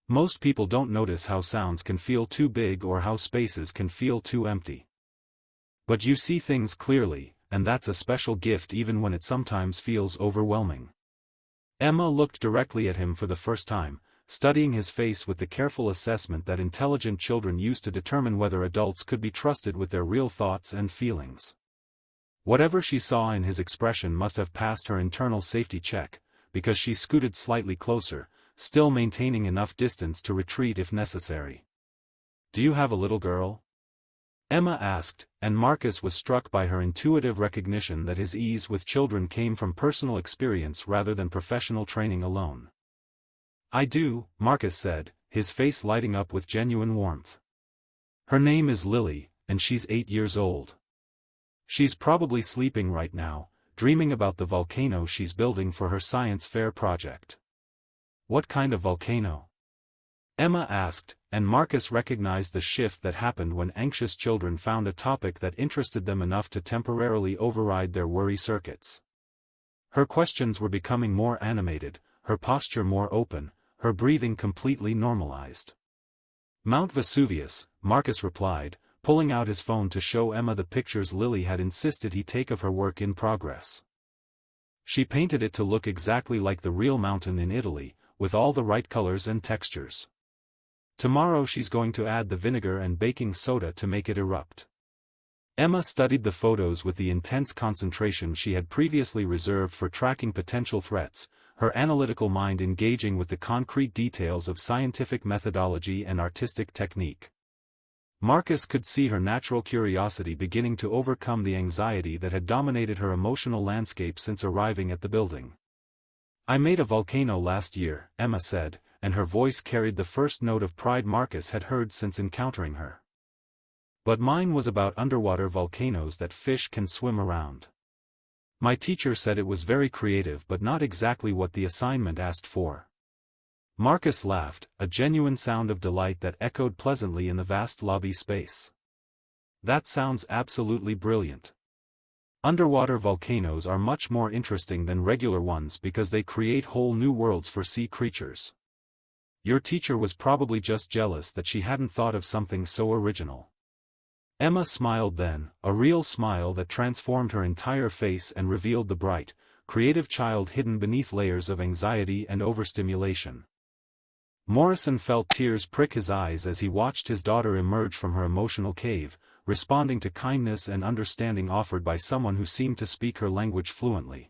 "Most people don't notice how sounds can feel too big or how spaces can feel too empty. But you see things clearly, and that's a special gift even when it sometimes feels overwhelming." Emma looked directly at him for the first time, studying his face with the careful assessment that intelligent children use to determine whether adults could be trusted with their real thoughts and feelings. Whatever she saw in his expression must have passed her internal safety check, because she scooted slightly closer, still maintaining enough distance to retreat if necessary. "Do you have a little girl?" Emma asked, and Marcus was struck by her intuitive recognition that his ease with children came from personal experience rather than professional training alone. "I do," Marcus said, his face lighting up with genuine warmth. "Her name is Lily, and she's 8 years old. She's probably sleeping right now, dreaming about the volcano she's building for her science fair project." "What kind of volcano?" Emma asked, and Marcus recognized the shift that happened when anxious children found a topic that interested them enough to temporarily override their worry circuits. Her questions were becoming more animated, her posture more open, her breathing completely normalized. "Mount Vesuvius," Marcus replied, pulling out his phone to show Emma the pictures Lily had insisted he take of her work in progress. She painted it to look exactly like the real mountain in Italy, with all the right colors and textures. Tomorrow she's going to add the vinegar and baking soda to make it erupt. Emma studied the photos with the intense concentration she had previously reserved for tracking potential threats, her analytical mind engaging with the concrete details of scientific methodology and artistic technique. Marcus could see her natural curiosity beginning to overcome the anxiety that had dominated her emotional landscape since arriving at the building. "I made a volcano last year," Emma said, and her voice carried the first note of pride Marcus had heard since encountering her. "But mine was about underwater volcanoes that fish can swim around. My teacher said it was very creative but not exactly what the assignment asked for." Marcus laughed, a genuine sound of delight that echoed pleasantly in the vast lobby space. "That sounds absolutely brilliant. Underwater volcanoes are much more interesting than regular ones because they create whole new worlds for sea creatures. Your teacher was probably just jealous that she hadn't thought of something so original." Emma smiled then, a real smile that transformed her entire face and revealed the bright, creative child hidden beneath layers of anxiety and overstimulation. Morrison felt tears prick his eyes as he watched his daughter emerge from her emotional cave, responding to kindness and understanding offered by someone who seemed to speak her language fluently.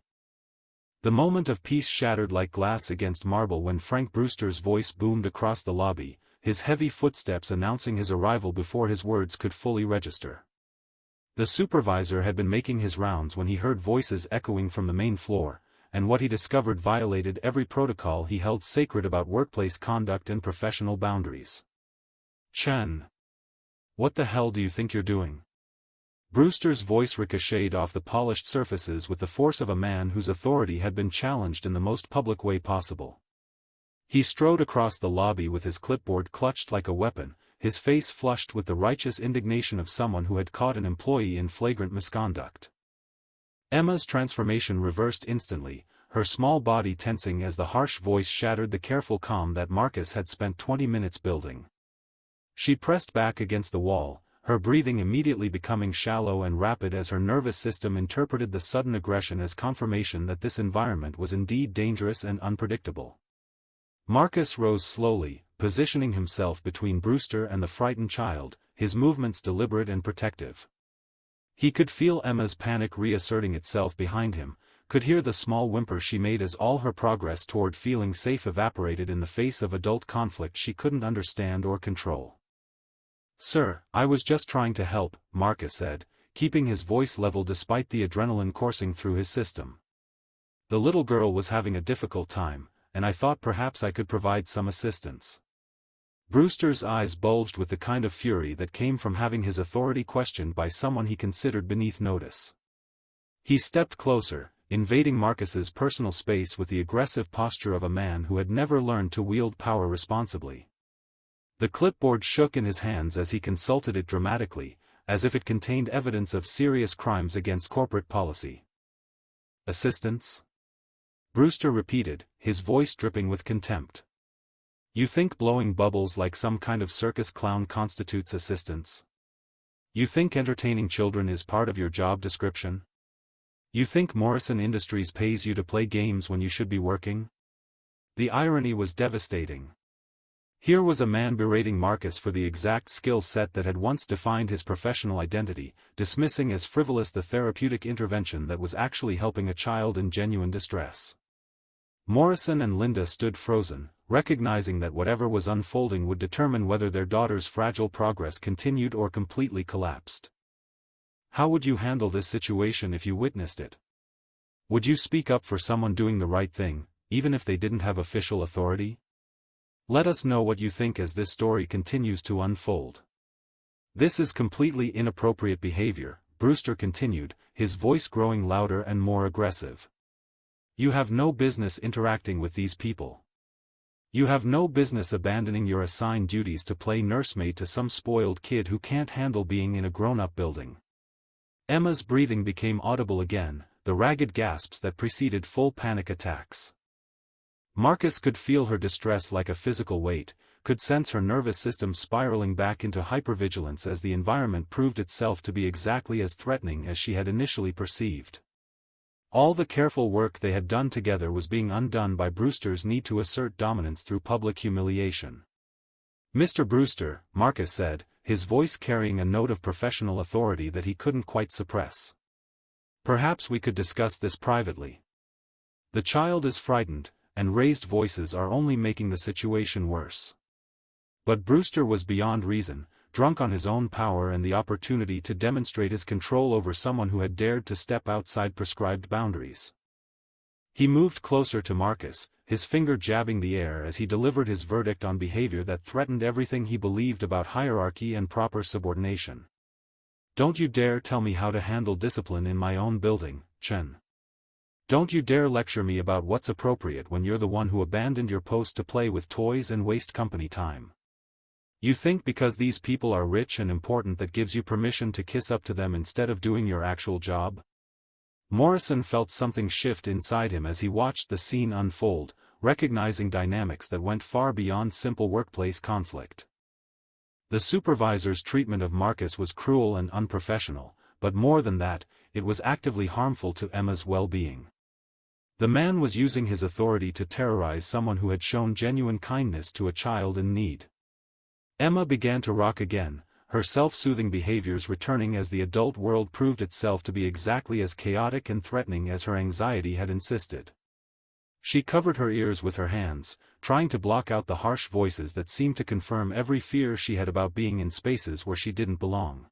The moment of peace shattered like glass against marble when Frank Brewster's voice boomed across the lobby, his heavy footsteps announcing his arrival before his words could fully register. The supervisor had been making his rounds when he heard voices echoing from the main floor, and what he discovered violated every protocol he held sacred about workplace conduct and professional boundaries. "Chen. What the hell do you think you're doing?" Brewster's voice ricocheted off the polished surfaces with the force of a man whose authority had been challenged in the most public way possible. He strode across the lobby with his clipboard clutched like a weapon, his face flushed with the righteous indignation of someone who had caught an employee in flagrant misconduct. Emma's transformation reversed instantly, her small body tensing as the harsh voice shattered the careful calm that Marcus had spent 20 minutes building. She pressed back against the wall, her breathing immediately becoming shallow and rapid as her nervous system interpreted the sudden aggression as confirmation that this environment was indeed dangerous and unpredictable. Marcus rose slowly, positioning himself between Brewster and the frightened child, his movements deliberate and protective. He could feel Emma's panic reasserting itself behind him, could hear the small whimper she made as all her progress toward feeling safe evaporated in the face of adult conflict she couldn't understand or control. "Sir, I was just trying to help," Marcus said, keeping his voice level despite the adrenaline coursing through his system. "The little girl was having a difficult time, and I thought perhaps I could provide some assistance." Brewster's eyes bulged with the kind of fury that came from having his authority questioned by someone he considered beneath notice. He stepped closer, invading Marcus's personal space with the aggressive posture of a man who had never learned to wield power responsibly. The clipboard shook in his hands as he consulted it dramatically, as if it contained evidence of serious crimes against corporate policy. "Assistance?" Brewster repeated, his voice dripping with contempt. "You think blowing bubbles like some kind of circus clown constitutes assistance? You think entertaining children is part of your job description? You think Morrison Industries pays you to play games when you should be working?" The irony was devastating. Here was a man berating Marcus for the exact skill set that had once defined his professional identity, dismissing as frivolous the therapeutic intervention that was actually helping a child in genuine distress. Morrison and Linda stood frozen, recognizing that whatever was unfolding would determine whether their daughter's fragile progress continued or completely collapsed. How would you handle this situation if you witnessed it? Would you speak up for someone doing the right thing, even if they didn't have official authority? Let us know what you think as this story continues to unfold. "This is completely inappropriate behavior," Brewster continued, his voice growing louder and more aggressive. "You have no business interacting with these people. You have no business abandoning your assigned duties to play nursemaid to some spoiled kid who can't handle being in a grown-up building." Emma's breathing became audible again, the ragged gasps that preceded full panic attacks. Marcus could feel her distress like a physical weight, could sense her nervous system spiraling back into hypervigilance as the environment proved itself to be exactly as threatening as she had initially perceived. All the careful work they had done together was being undone by Brewster's need to assert dominance through public humiliation. "Mr. Brewster," Marcus said, his voice carrying a note of professional authority that he couldn't quite suppress. "Perhaps we could discuss this privately. The child is frightened, and raised voices are only making the situation worse." But Brewster was beyond reason, drunk on his own power and the opportunity to demonstrate his control over someone who had dared to step outside prescribed boundaries. He moved closer to Marcus, his finger jabbing the air as he delivered his verdict on behavior that threatened everything he believed about hierarchy and proper subordination. "Don't you dare tell me how to handle discipline in my own building, Chen. Don't you dare lecture me about what's appropriate when you're the one who abandoned your post to play with toys and waste company time. You think because these people are rich and important that gives you permission to kiss up to them instead of doing your actual job?" Morrison felt something shift inside him as he watched the scene unfold, recognizing dynamics that went far beyond simple workplace conflict. The supervisor's treatment of Marcus was cruel and unprofessional, but more than that, it was actively harmful to Emma's well-being. The man was using his authority to terrorize someone who had shown genuine kindness to a child in need. Emma began to rock again, her self-soothing behaviors returning as the adult world proved itself to be exactly as chaotic and threatening as her anxiety had insisted. She covered her ears with her hands, trying to block out the harsh voices that seemed to confirm every fear she had about being in spaces where she didn't belong.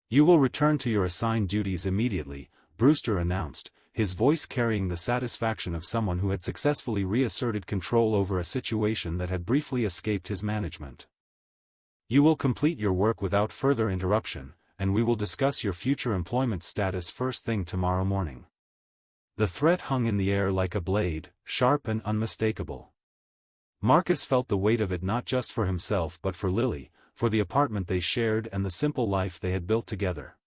"You will return to your assigned duties immediately," Brewster announced, his voice carrying the satisfaction of someone who had successfully reasserted control over a situation that had briefly escaped his management. "You will complete your work without further interruption, and we will discuss your future employment status first thing tomorrow morning." The threat hung in the air like a blade, sharp and unmistakable. Marcus felt the weight of it not just for himself but for Lily, for the apartment they shared and the simple life they had built together.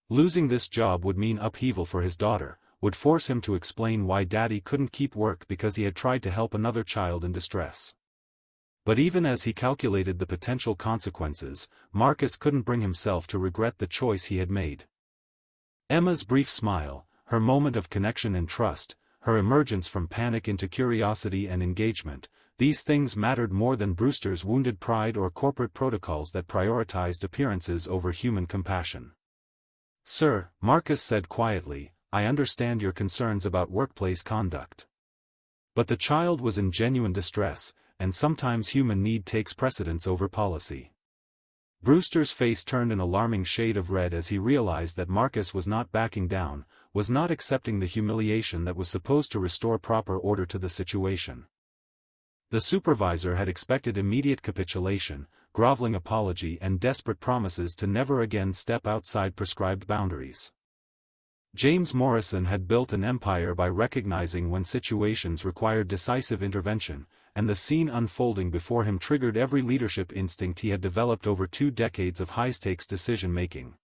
Losing this job would mean upheaval for his daughter, would force him to explain why Daddy couldn't keep work because he had tried to help another child in distress. But even as he calculated the potential consequences, Marcus couldn't bring himself to regret the choice he had made. Emma's brief smile, her moment of connection and trust, her emergence from panic into curiosity and engagement, these things mattered more than Brewster's wounded pride or corporate protocols that prioritized appearances over human compassion. "Sir," Marcus said quietly, "I understand your concerns about workplace conduct. But the child was in genuine distress, and sometimes human need takes precedence over policy." Brewster's face turned an alarming shade of red as he realized that Marcus was not backing down, was not accepting the humiliation that was supposed to restore proper order to the situation. The supervisor had expected immediate capitulation, groveling apology and desperate promises to never again step outside prescribed boundaries. James Morrison had built an empire by recognizing when situations required decisive intervention, and the scene unfolding before him triggered every leadership instinct he had developed over 2 decades of high-stakes decision-making.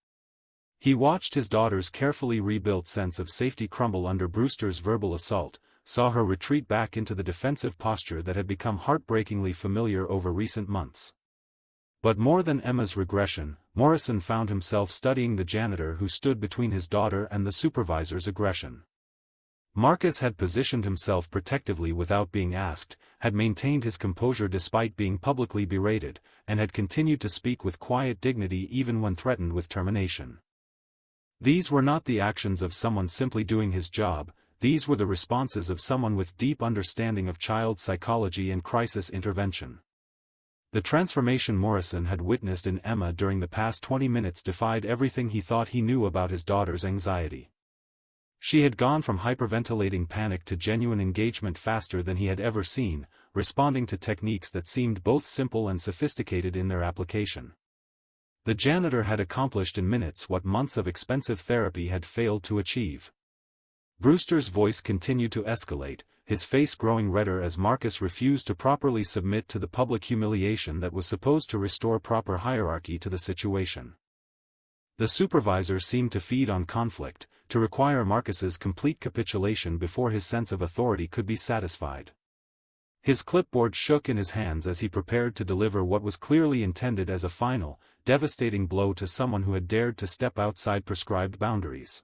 He watched his daughter's carefully rebuilt sense of safety crumble under Brewster's verbal assault, saw her retreat back into the defensive posture that had become heartbreakingly familiar over recent months. But more than Emma's regression, Morrison found himself studying the janitor who stood between his daughter and the supervisor's aggression. Marcus had positioned himself protectively without being asked, had maintained his composure despite being publicly berated, and had continued to speak with quiet dignity even when threatened with termination. These were not the actions of someone simply doing his job, these were the responses of someone with deep understanding of child psychology and crisis intervention. The transformation Morrison had witnessed in Emma during the past 20 minutes defied everything he thought he knew about his daughter's anxiety. She had gone from hyperventilating panic to genuine engagement faster than he had ever seen, responding to techniques that seemed both simple and sophisticated in their application. The janitor had accomplished in minutes what months of expensive therapy had failed to achieve. Brewster's voice continued to escalate, his face growing redder as Marcus refused to properly submit to the public humiliation that was supposed to restore proper hierarchy to the situation. The supervisor seemed to feed on conflict, to require Marcus's complete capitulation before his sense of authority could be satisfied. His clipboard shook in his hands as he prepared to deliver what was clearly intended as a final, devastating blow to someone who had dared to step outside prescribed boundaries.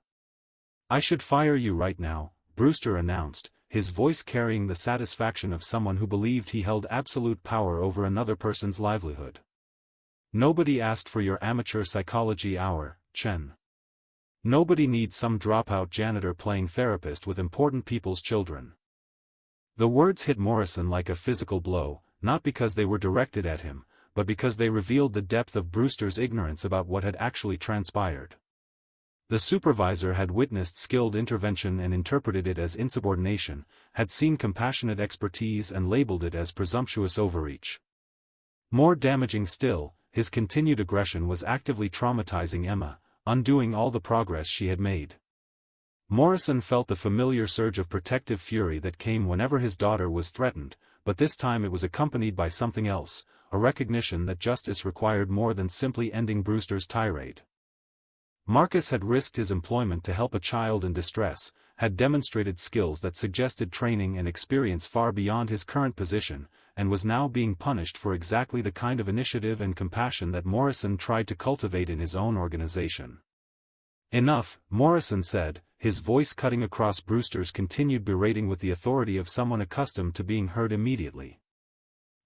"I should fire you right now," Brewster announced, his voice carrying the satisfaction of someone who believed he held absolute power over another person's livelihood. "Nobody asked for your amateur psychology hour, Chen. Nobody needs some dropout janitor playing therapist with important people's children." The words hit Morrison like a physical blow, not because they were directed at him, but because they revealed the depth of Brewster's ignorance about what had actually transpired. The supervisor had witnessed skilled intervention and interpreted it as insubordination, had seen compassionate expertise and labeled it as presumptuous overreach. More damaging still, his continued aggression was actively traumatizing Emma, undoing all the progress she had made. Morrison felt the familiar surge of protective fury that came whenever his daughter was threatened, but this time it was accompanied by something else, a recognition that justice required more than simply ending Brewster's tirade. Marcus had risked his employment to help a child in distress, had demonstrated skills that suggested training and experience far beyond his current position, and was now being punished for exactly the kind of initiative and compassion that Morrison tried to cultivate in his own organization. "Enough," Morrison said, his voice cutting across Brewster's continued berating with the authority of someone accustomed to being heard immediately.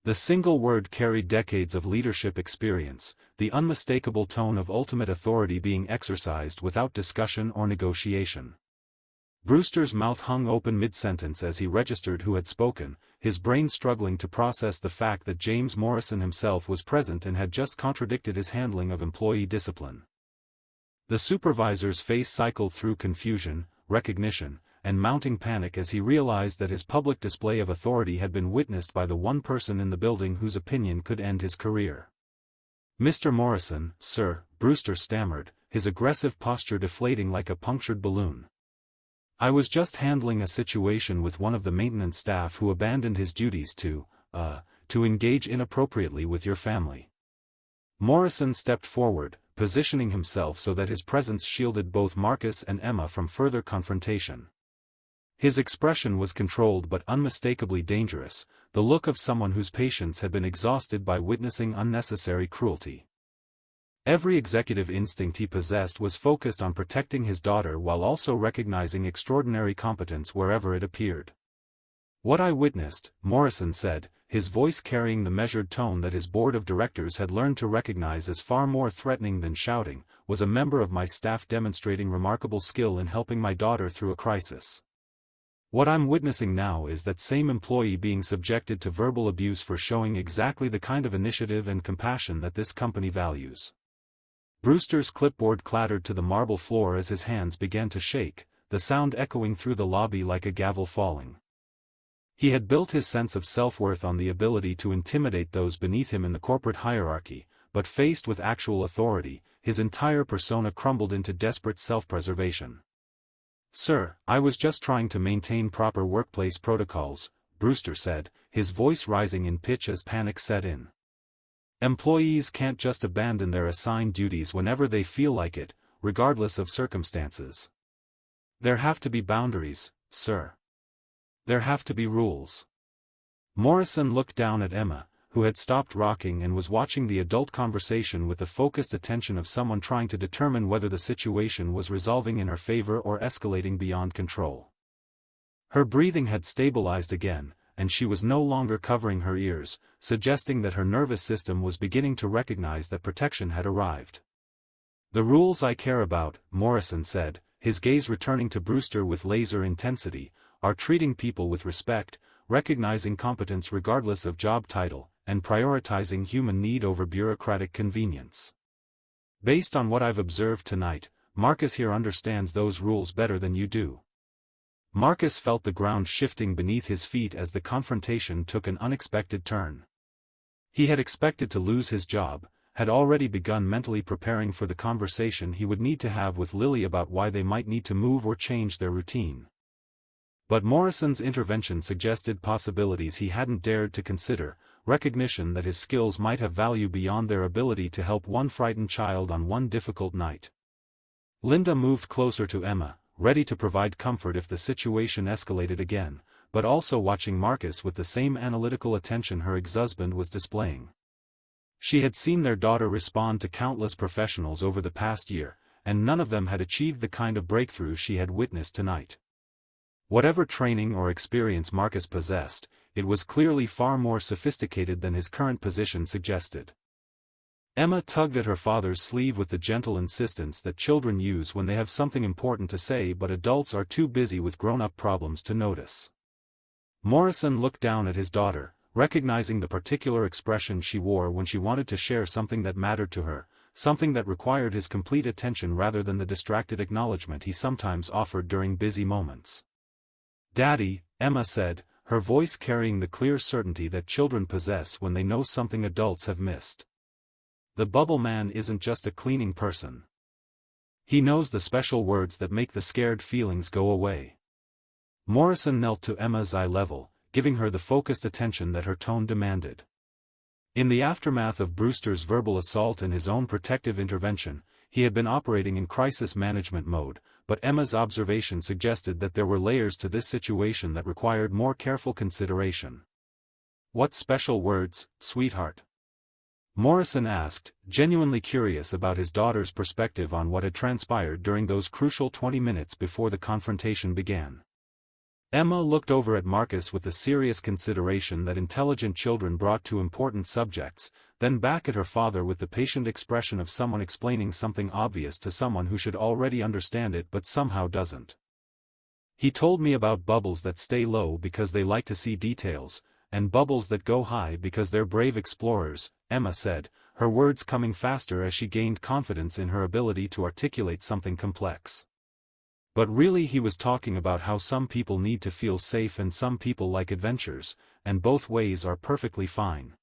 The single word carried decades of leadership experience, the unmistakable tone of ultimate authority being exercised without discussion or negotiation. Brewster's mouth hung open mid-sentence as he registered who had spoken, his brain struggling to process the fact that James Morrison himself was present and had just contradicted his handling of employee discipline. The supervisor's face cycled through confusion, recognition, and mounting panic as he realized that his public display of authority had been witnessed by the one person in the building whose opinion could end his career. "Mr. Morrison, sir," Brewster stammered, his aggressive posture deflating like a punctured balloon. "I was just handling a situation with one of the maintenance staff who abandoned his duties to engage inappropriately with your family." Morrison stepped forward, positioning himself so that his presence shielded both Marcus and Emma from further confrontation. His expression was controlled but unmistakably dangerous, the look of someone whose patience had been exhausted by witnessing unnecessary cruelty. Every executive instinct he possessed was focused on protecting his daughter while also recognizing extraordinary competence wherever it appeared. "What I witnessed," Morrison said, his voice carrying the measured tone that his board of directors had learned to recognize as far more threatening than shouting, "was a member of my staff demonstrating remarkable skill in helping my daughter through a crisis. What I'm witnessing now is that same employee being subjected to verbal abuse for showing exactly the kind of initiative and compassion that this company values." Brewster's clipboard clattered to the marble floor as his hands began to shake, the sound echoing through the lobby like a gavel falling. He had built his sense of self-worth on the ability to intimidate those beneath him in the corporate hierarchy, but faced with actual authority, his entire persona crumbled into desperate self-preservation. "Sir, I was just trying to maintain proper workplace protocols," Brewster said, his voice rising in pitch as panic set in. "Employees can't just abandon their assigned duties whenever they feel like it, regardless of circumstances. There have to be boundaries, sir. There have to be rules." Morrison looked down at Emma, who had stopped rocking and was watching the adult conversation with the focused attention of someone trying to determine whether the situation was resolving in her favor or escalating beyond control. Her breathing had stabilized again, and she was no longer covering her ears, suggesting that her nervous system was beginning to recognize that protection had arrived. "The rules I care about," Morrison said, his gaze returning to Brewster with laser intensity, "are treating people with respect, recognizing competence regardless of job title, and prioritizing human need over bureaucratic convenience. Based on what I've observed tonight, Marcus here understands those rules better than you do." Marcus felt the ground shifting beneath his feet as the confrontation took an unexpected turn. He had expected to lose his job, had already begun mentally preparing for the conversation he would need to have with Lily about why they might need to move or change their routine. But Morrison's intervention suggested possibilities he hadn't dared to consider, recognition that his skills might have value beyond their ability to help one frightened child on one difficult night. Linda moved closer to Emma, ready to provide comfort if the situation escalated again, but also watching Marcus with the same analytical attention her ex-husband was displaying. She had seen their daughter respond to countless professionals over the past year, and none of them had achieved the kind of breakthrough she had witnessed tonight. Whatever training or experience Marcus possessed, it was clearly far more sophisticated than his current position suggested. Emma tugged at her father's sleeve with the gentle insistence that children use when they have something important to say but adults are too busy with grown-up problems to notice. Morrison looked down at his daughter, recognizing the particular expression she wore when she wanted to share something that mattered to her, something that required his complete attention rather than the distracted acknowledgement he sometimes offered during busy moments. "Daddy," Emma said, her voice carrying the clear certainty that children possess when they know something adults have missed. "The bubble man isn't just a cleaning person. He knows the special words that make the scared feelings go away." Morrison knelt to Emma's eye level, giving her the focused attention that her tone demanded. In the aftermath of Brewster's verbal assault and his own protective intervention, he had been operating in crisis management mode, but Emma's observation suggested that there were layers to this situation that required more careful consideration. What special words, sweetheart? Morrison asked, genuinely curious about his daughter's perspective on what had transpired during those crucial 20 minutes before the confrontation began. Emma looked over at Marcus with the serious consideration that intelligent children brought to important subjects, then back at her father with the patient expression of someone explaining something obvious to someone who should already understand it but somehow doesn't. He told me about bubbles that stay low because they like to see details, and bubbles that go high because they're brave explorers, Emma said, her words coming faster as she gained confidence in her ability to articulate something complex. But really he was talking about how some people need to feel safe and some people like adventures, and both ways are perfectly fine.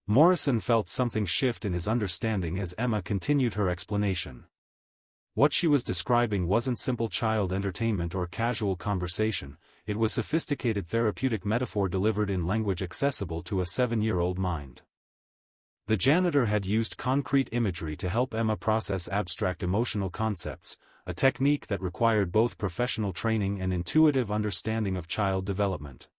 Morrison felt something shift in his understanding as Emma continued her explanation. What she was describing wasn't simple child entertainment or casual conversation, it was sophisticated therapeutic metaphor delivered in language accessible to a 7-year-old mind. The janitor had used concrete imagery to help Emma process abstract emotional concepts, a technique that required both professional training and intuitive understanding of child development.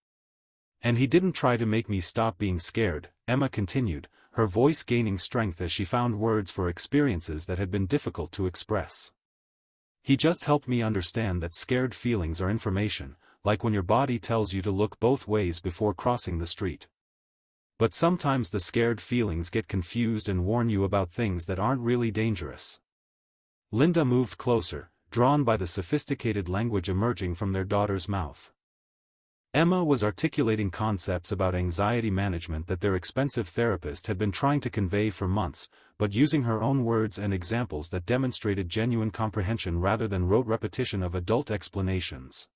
And he didn't try to make me stop being scared, Emma continued, her voice gaining strength as she found words for experiences that had been difficult to express. He just helped me understand that scared feelings are information, like when your body tells you to look both ways before crossing the street. But sometimes the scared feelings get confused and warn you about things that aren't really dangerous. Linda moved closer, drawn by the sophisticated language emerging from their daughter's mouth. Emma was articulating concepts about anxiety management that their expensive therapist had been trying to convey for months, but using her own words and examples that demonstrated genuine comprehension rather than rote repetition of adult explanations.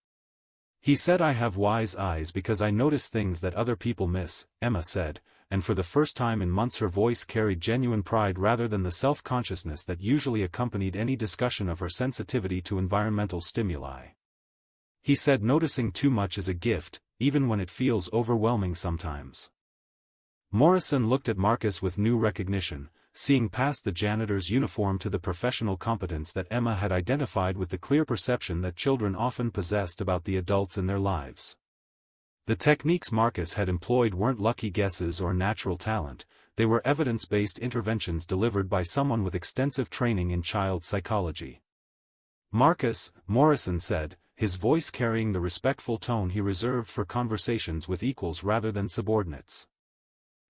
He said, "I have wise eyes because I notice things that other people miss," Emma said, and for the first time in months her voice carried genuine pride rather than the self-consciousness that usually accompanied any discussion of her sensitivity to environmental stimuli. He said, "Noticing too much is a gift, even when it feels overwhelming sometimes." Morrison looked at Marcus with new recognition, seeing past the janitor's uniform to the professional competence that Emma had identified with the clear perception that children often possessed about the adults in their lives. The techniques Marcus had employed weren't lucky guesses or natural talent, they were evidence-based interventions delivered by someone with extensive training in child psychology. "Marcus," Morrison said, his voice carrying the respectful tone he reserved for conversations with equals rather than subordinates.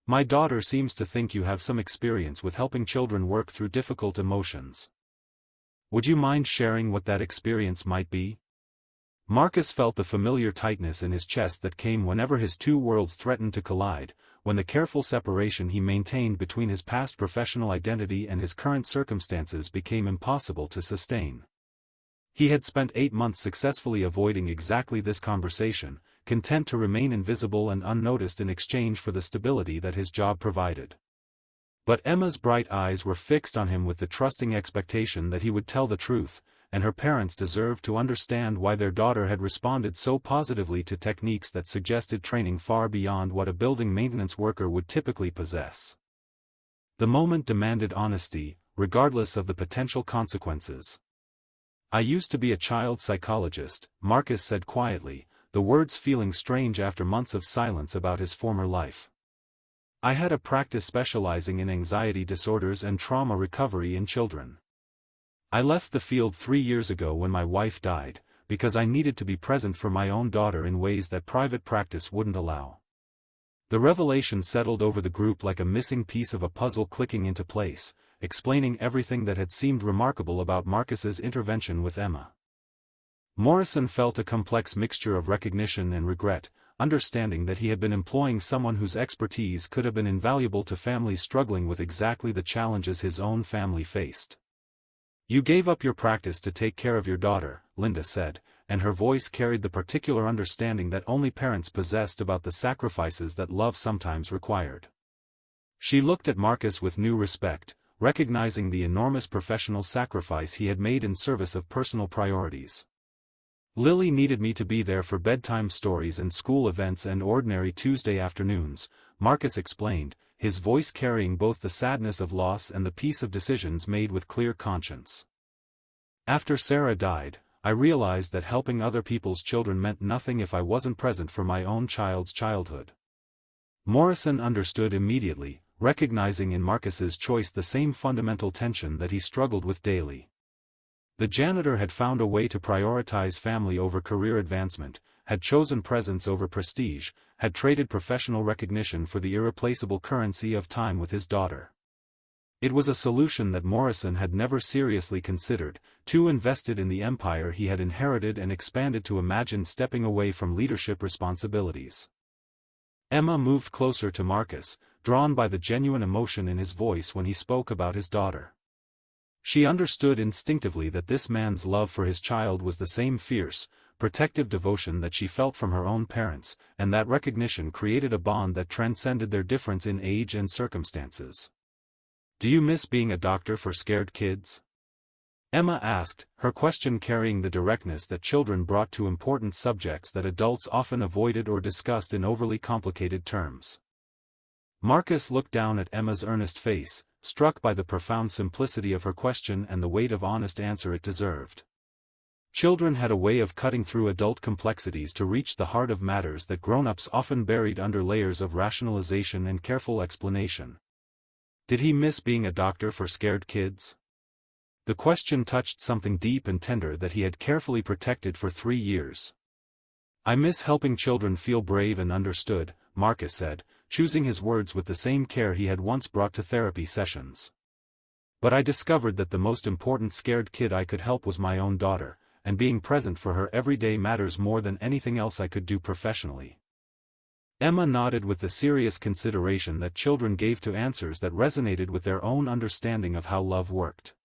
"My daughter seems to think you have some experience with helping children work through difficult emotions. Would you mind sharing what that experience might be?" Marcus felt the familiar tightness in his chest that came whenever his two worlds threatened to collide, when the careful separation he maintained between his past professional identity and his current circumstances became impossible to sustain. He had spent 8 months successfully avoiding exactly this conversation, content to remain invisible and unnoticed in exchange for the stability that his job provided. But Emma's bright eyes were fixed on him with the trusting expectation that he would tell the truth, and her parents deserved to understand why their daughter had responded so positively to techniques that suggested training far beyond what a building maintenance worker would typically possess. The moment demanded honesty, regardless of the potential consequences. "I used to be a child psychologist," Marcus said quietly, the words feeling strange after months of silence about his former life. "I had a practice specializing in anxiety disorders and trauma recovery in children. I left the field 3 years ago when my wife died, because I needed to be present for my own daughter in ways that private practice wouldn't allow." The revelation settled over the group like a missing piece of a puzzle clicking into place, explaining everything that had seemed remarkable about Marcus's intervention with Emma. Morrison felt a complex mixture of recognition and regret, understanding that he had been employing someone whose expertise could have been invaluable to families struggling with exactly the challenges his own family faced. "You gave up your practice to take care of your daughter," Linda said, and her voice carried the particular understanding that only parents possessed about the sacrifices that love sometimes required. She looked at Marcus with new respect, recognizing the enormous professional sacrifice he had made in service of personal priorities. "Lily needed me to be there for bedtime stories and school events and ordinary Tuesday afternoons," Marcus explained, his voice carrying both the sadness of loss and the peace of decisions made with clear conscience. "After Sarah died, I realized that helping other people's children meant nothing if I wasn't present for my own child's childhood. Morrison understood immediately, recognizing in Marcus's choice the same fundamental tension that he struggled with daily. The janitor had found a way to prioritize family over career advancement, had chosen presence over prestige, had traded professional recognition for the irreplaceable currency of time with his daughter. It was a solution that Morrison had never seriously considered, too invested in the empire he had inherited and expanded to imagine stepping away from leadership responsibilities. Emma moved closer to Marcus, drawn by the genuine emotion in his voice when he spoke about his daughter. She understood instinctively that this man's love for his child was the same fierce, protective devotion that she felt from her own parents, and that recognition created a bond that transcended their difference in age and circumstances. "Do you miss being a doctor for scared kids?" Emma asked, her question carrying the directness that children brought to important subjects that adults often avoided or discussed in overly complicated terms. Marcus looked down at Emma's earnest face, struck by the profound simplicity of her question and the weight of honest answer it deserved. Children had a way of cutting through adult complexities to reach the heart of matters that grown-ups often buried under layers of rationalization and careful explanation. Did he miss being a doctor for scared kids? The question touched something deep and tender that he had carefully protected for 3 years. "I miss helping children feel brave and understood," Marcus said, choosing his words with the same care he had once brought to therapy sessions. "But I discovered that the most important scared kid I could help was my own daughter, and being present for her every day matters more than anything else I could do professionally." Emma nodded with the serious consideration that children gave to answers that resonated with their own understanding of how love worked.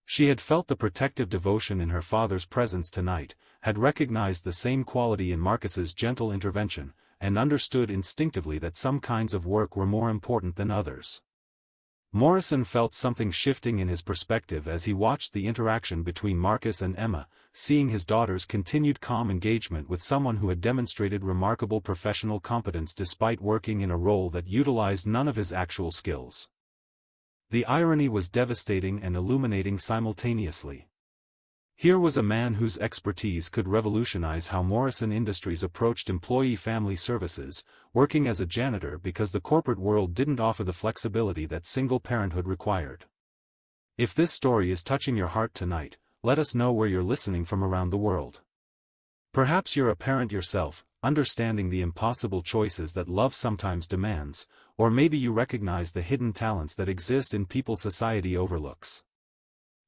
She had felt the protective devotion in her father's presence tonight, had recognized the same quality in Marcus's gentle intervention, and understood instinctively that some kinds of work were more important than others. Morrison felt something shifting in his perspective as he watched the interaction between Marcus and Emma, seeing his daughter's continued calm engagement with someone who had demonstrated remarkable professional competence despite working in a role that utilized none of his actual skills. The irony was devastating and illuminating simultaneously. Here was a man whose expertise could revolutionize how Morrison Industries approached employee family services, working as a janitor because the corporate world didn't offer the flexibility that single parenthood required. If this story is touching your heart tonight, let us know where you're listening from around the world. Perhaps you're a parent yourself, understanding the impossible choices that love sometimes demands, or maybe you recognize the hidden talents that exist in people society overlooks.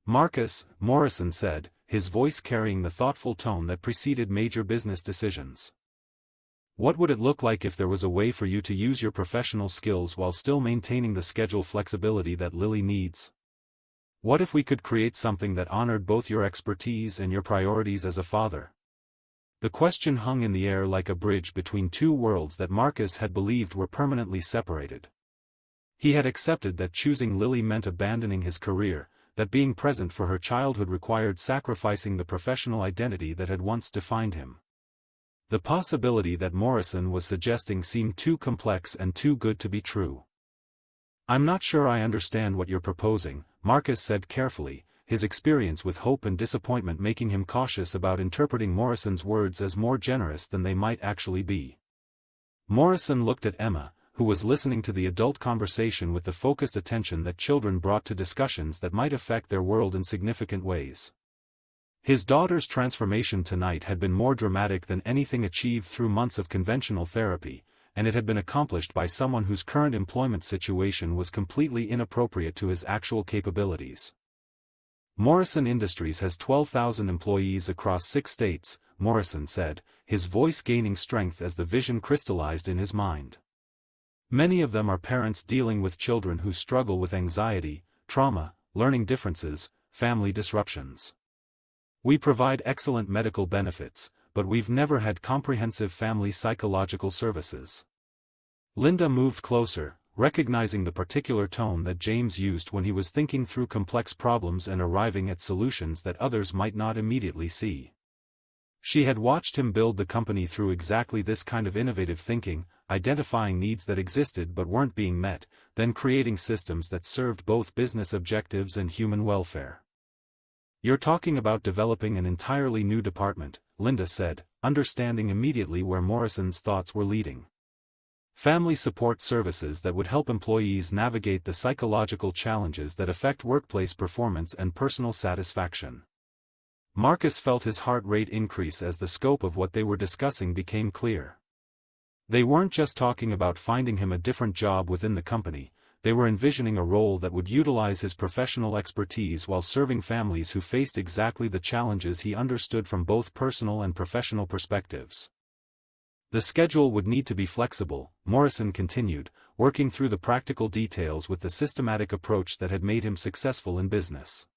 "Marcus," Morrison said, his voice carrying the thoughtful tone that preceded major business decisions. "What would it look like if there was a way for you to use your professional skills while still maintaining the schedule flexibility that Lily needs? What if we could create something that honored both your expertise and your priorities as a father?" The question hung in the air like a bridge between two worlds that Marcus had believed were permanently separated. He had accepted that choosing Lily meant abandoning his career, that being present for her childhood required sacrificing the professional identity that had once defined him. The possibility that Morrison was suggesting seemed too complex and too good to be true. "I'm not sure I understand what you're proposing," Marcus said carefully, his experience with hope and disappointment making him cautious about interpreting Morrison's words as more generous than they might actually be. Morrison looked at Emma, who was listening to the adult conversation with the focused attention that children brought to discussions that might affect their world in significant ways. His daughter's transformation tonight had been more dramatic than anything achieved through months of conventional therapy, and it had been accomplished by someone whose current employment situation was completely inappropriate to his actual capabilities. "Morrison Industries has 12,000 employees across 6 states, Morrison said, his voice gaining strength as the vision crystallized in his mind. "Many of them are parents dealing with children who struggle with anxiety, trauma, learning differences, family disruptions. We provide excellent medical benefits, but we've never had comprehensive family psychological services." Linda moved closer, recognizing the particular tone that James used when he was thinking through complex problems and arriving at solutions that others might not immediately see. She had watched him build the company through exactly this kind of innovative thinking, identifying needs that existed but weren't being met, then creating systems that served both business objectives and human welfare. "You're talking about developing an entirely new department," Linda said, understanding immediately where Morrison's thoughts were leading. Family support services that would help employees navigate the psychological challenges that affect workplace performance and personal satisfaction. Marcus felt his heart rate increase as the scope of what they were discussing became clear. They weren't just talking about finding him a different job within the company, they were envisioning a role that would utilize his professional expertise while serving families who faced exactly the challenges he understood from both personal and professional perspectives. The schedule would need to be flexible, Morrison continued, working through the practical details with the systematic approach that had made him successful in business.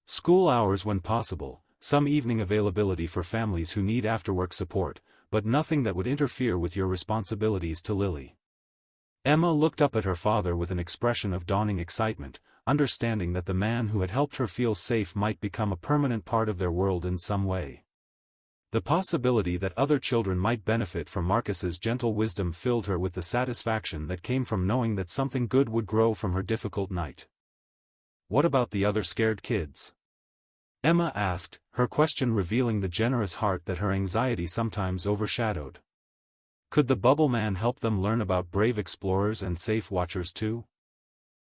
School hours when possible, some evening availability for families who need after-work support, but nothing that would interfere with your responsibilities to Lily. Emma looked up at her father with an expression of dawning excitement, understanding that the man who had helped her feel safe might become a permanent part of their world in some way. The possibility that other children might benefit from Marcus's gentle wisdom filled her with the satisfaction that came from knowing that something good would grow from her difficult night. "What about the other scared kids?" Emma asked, her question revealing the generous heart that her anxiety sometimes overshadowed. Could the Bubble Man help them learn about brave explorers and safe watchers too?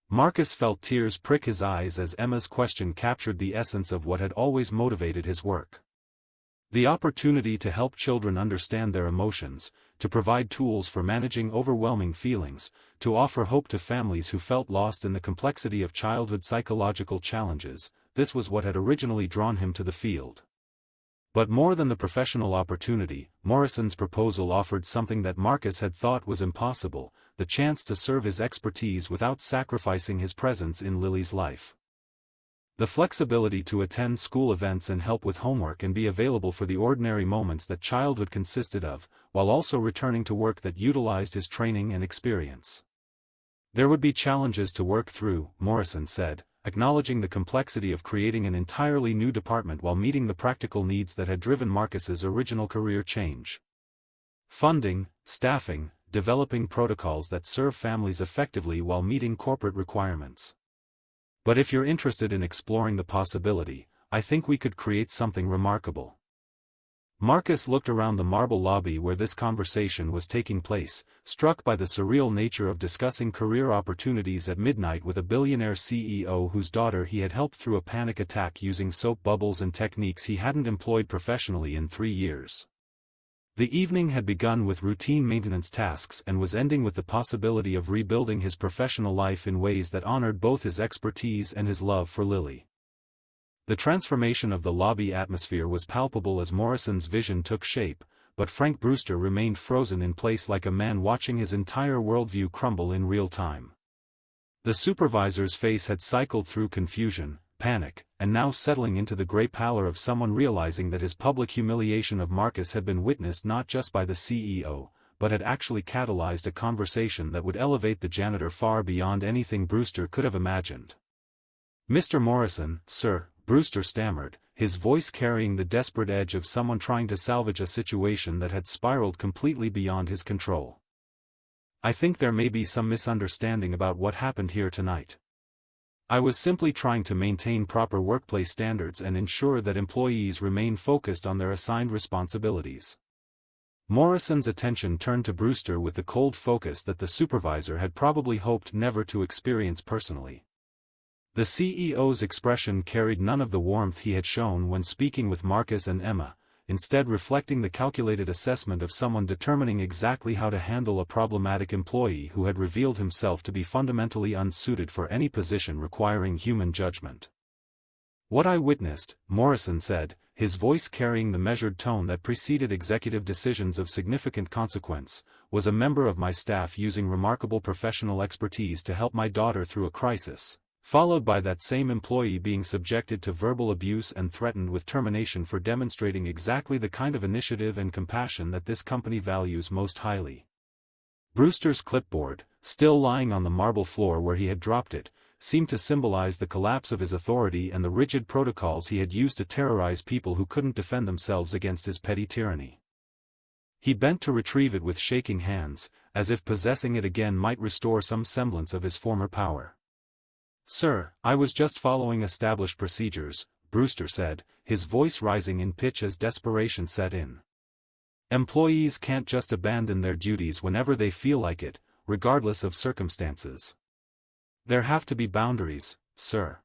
Marcus felt tears prick his eyes as Emma's question captured the essence of what had always motivated his work. The opportunity to help children understand their emotions, to provide tools for managing overwhelming feelings, to offer hope to families who felt lost in the complexity of childhood psychological challenges, this was what had originally drawn him to the field. But more than the professional opportunity, Morrison's proposal offered something that Marcus had thought was impossible, the chance to serve his expertise without sacrificing his presence in Lily's life. The flexibility to attend school events and help with homework and be available for the ordinary moments that childhood consisted of, while also returning to work that utilized his training and experience. There would be challenges to work through, Morrison said, acknowledging the complexity of creating an entirely new department while meeting the practical needs that had driven Marcus's original career change. Funding, staffing, developing protocols that serve families effectively while meeting corporate requirements. But if you're interested in exploring the possibility, I think we could create something remarkable. Marcus looked around the marble lobby where this conversation was taking place, struck by the surreal nature of discussing career opportunities at midnight with a billionaire CEO whose daughter he had helped through a panic attack using soap bubbles and techniques he hadn't employed professionally in 3 years. The evening had begun with routine maintenance tasks and was ending with the possibility of rebuilding his professional life in ways that honored both his expertise and his love for Lily. The transformation of the lobby atmosphere was palpable as Morrison's vision took shape, but Frank Brewster remained frozen in place like a man watching his entire worldview crumble in real time. The supervisor's face had cycled through confusion, panic, and now settling into the gray pallor of someone realizing that his public humiliation of Marcus had been witnessed not just by the CEO, but had actually catalyzed a conversation that would elevate the janitor far beyond anything Brewster could have imagined. "Mr. Morrison, sir," Brewster stammered, his voice carrying the desperate edge of someone trying to salvage a situation that had spiraled completely beyond his control. "I think there may be some misunderstanding about what happened here tonight. I was simply trying to maintain proper workplace standards and ensure that employees remain focused on their assigned responsibilities." Morrison's attention turned to Brewster with the cold focus that the supervisor had probably hoped never to experience personally. The CEO's expression carried none of the warmth he had shown when speaking with Marcus and Emma, instead reflecting the calculated assessment of someone determining exactly how to handle a problematic employee who had revealed himself to be fundamentally unsuited for any position requiring human judgment. "What I witnessed," Morrison said, his voice carrying the measured tone that preceded executive decisions of significant consequence, "was a member of my staff using remarkable professional expertise to help my daughter through a crisis, followed by that same employee being subjected to verbal abuse and threatened with termination for demonstrating exactly the kind of initiative and compassion that this company values most highly." Brewster's clipboard, still lying on the marble floor where he had dropped it, seemed to symbolize the collapse of his authority and the rigid protocols he had used to terrorize people who couldn't defend themselves against his petty tyranny. He bent to retrieve it with shaking hands, as if possessing it again might restore some semblance of his former power. "Sir, I was just following established procedures," Brewster said, his voice rising in pitch as desperation set in. Employees can't just abandon their duties whenever they feel like it, regardless of circumstances. There have to be boundaries, sir.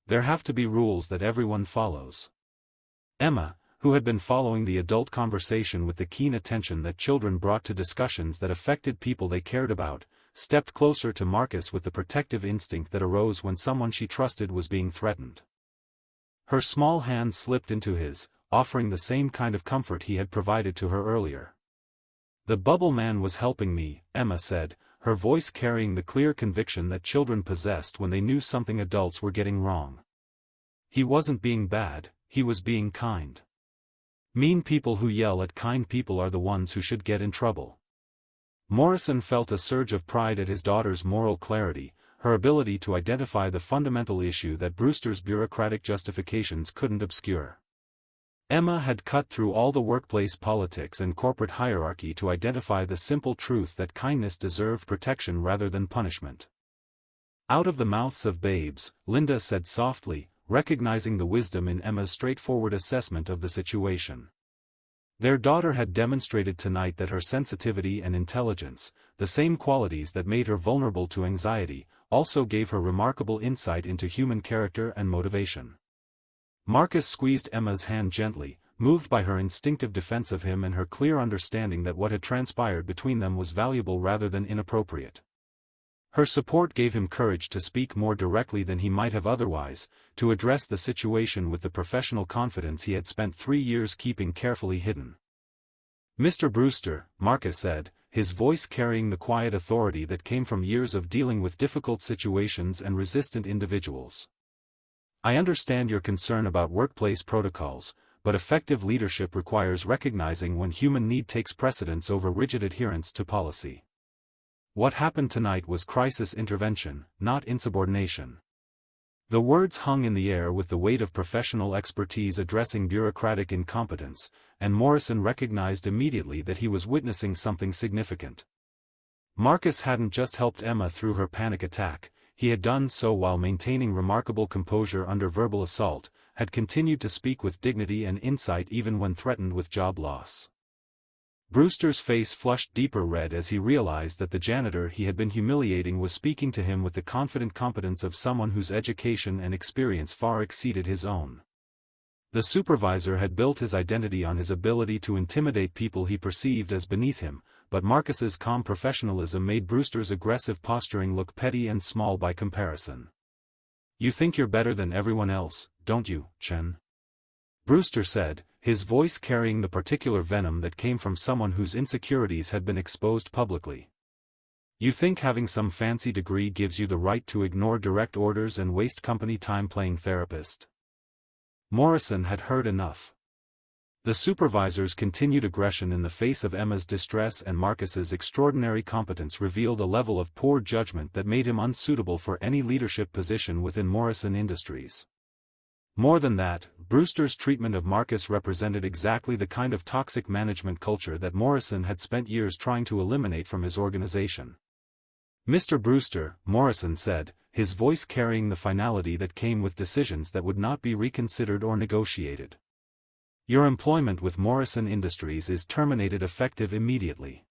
There have to be rules that everyone follows. Emma, who had been following the adult conversation with the keen attention that children brought to discussions that affected people they cared about, stepped closer to Marcus with the protective instinct that arose when someone she trusted was being threatened. Her small hand slipped into his, offering the same kind of comfort he had provided to her earlier. "The bubble man was helping me," Emma said, her voice carrying the clear conviction that children possessed when they knew something adults were getting wrong. "He wasn't being bad, he was being kind. Mean people who yell at kind people are the ones who should get in trouble." Morrison felt a surge of pride at his daughter's moral clarity, her ability to identify the fundamental issue that Brewster's bureaucratic justifications couldn't obscure. Emma had cut through all the workplace politics and corporate hierarchy to identify the simple truth that kindness deserved protection rather than punishment. "Out of the mouths of babes," Linda said softly, recognizing the wisdom in Emma's straightforward assessment of the situation. Their daughter had demonstrated tonight that her sensitivity and intelligence, the same qualities that made her vulnerable to anxiety, also gave her remarkable insight into human character and motivation. Marcus squeezed Emma's hand gently, moved by her instinctive defense of him and her clear understanding that what had transpired between them was valuable rather than inappropriate. Her support gave him courage to speak more directly than he might have otherwise, to address the situation with the professional confidence he had spent 3 years keeping carefully hidden. "Mr. Brewster," Marcus said, his voice carrying the quiet authority that came from years of dealing with difficult situations and resistant individuals. "I understand your concern about workplace protocols, but effective leadership requires recognizing when human need takes precedence over rigid adherence to policy. What happened tonight was crisis intervention, not insubordination." The words hung in the air with the weight of professional expertise addressing bureaucratic incompetence, and Morrison recognized immediately that he was witnessing something significant. Marcus hadn't just helped Emma through her panic attack, he had done so while maintaining remarkable composure under verbal assault, had continued to speak with dignity and insight even when threatened with job loss. Brewster's face flushed deeper red as he realized that the janitor he had been humiliating was speaking to him with the confident competence of someone whose education and experience far exceeded his own. The supervisor had built his identity on his ability to intimidate people he perceived as beneath him, but Marcus's calm professionalism made Brewster's aggressive posturing look petty and small by comparison. "You think you're better than everyone else, don't you, Chen?" Brewster said, his voice carrying the particular venom that came from someone whose insecurities had been exposed publicly. "You think having some fancy degree gives you the right to ignore direct orders and waste company time playing therapist?" Morrison had heard enough. The supervisor's continued aggression in the face of Emma's distress and Marcus's extraordinary competence revealed a level of poor judgment that made him unsuitable for any leadership position within Morrison Industries. More than that, Brewster's treatment of Marcus represented exactly the kind of toxic management culture that Morrison had spent years trying to eliminate from his organization. "Mr. Brewster," Morrison said, his voice carrying the finality that came with decisions that would not be reconsidered or negotiated. "Your employment with Morrison Industries is terminated effective immediately.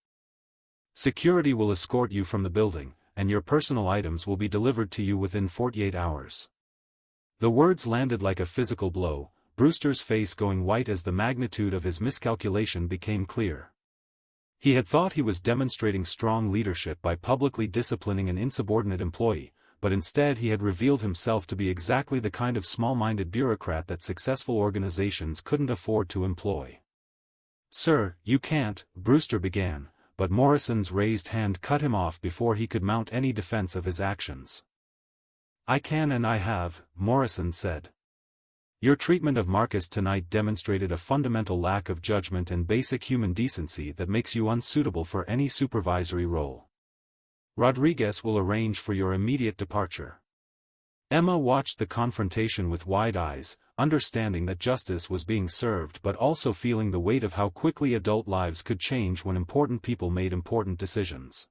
Security will escort you from the building, and your personal items will be delivered to you within 48 hours. The words landed like a physical blow, Brewster's face going white as the magnitude of his miscalculation became clear. He had thought he was demonstrating strong leadership by publicly disciplining an insubordinate employee, but instead he had revealed himself to be exactly the kind of small-minded bureaucrat that successful organizations couldn't afford to employ. "Sir, you can't," Brewster began, but Morrison's raised hand cut him off before he could mount any defense of his actions. "I can and I have," Morrison said. "Your treatment of Marcus tonight demonstrated a fundamental lack of judgment and basic human decency that makes you unsuitable for any supervisory role. Rodriguez will arrange for your immediate departure." Emma watched the confrontation with wide eyes, understanding that justice was being served but also feeling the weight of how quickly adult lives could change when important people made important decisions.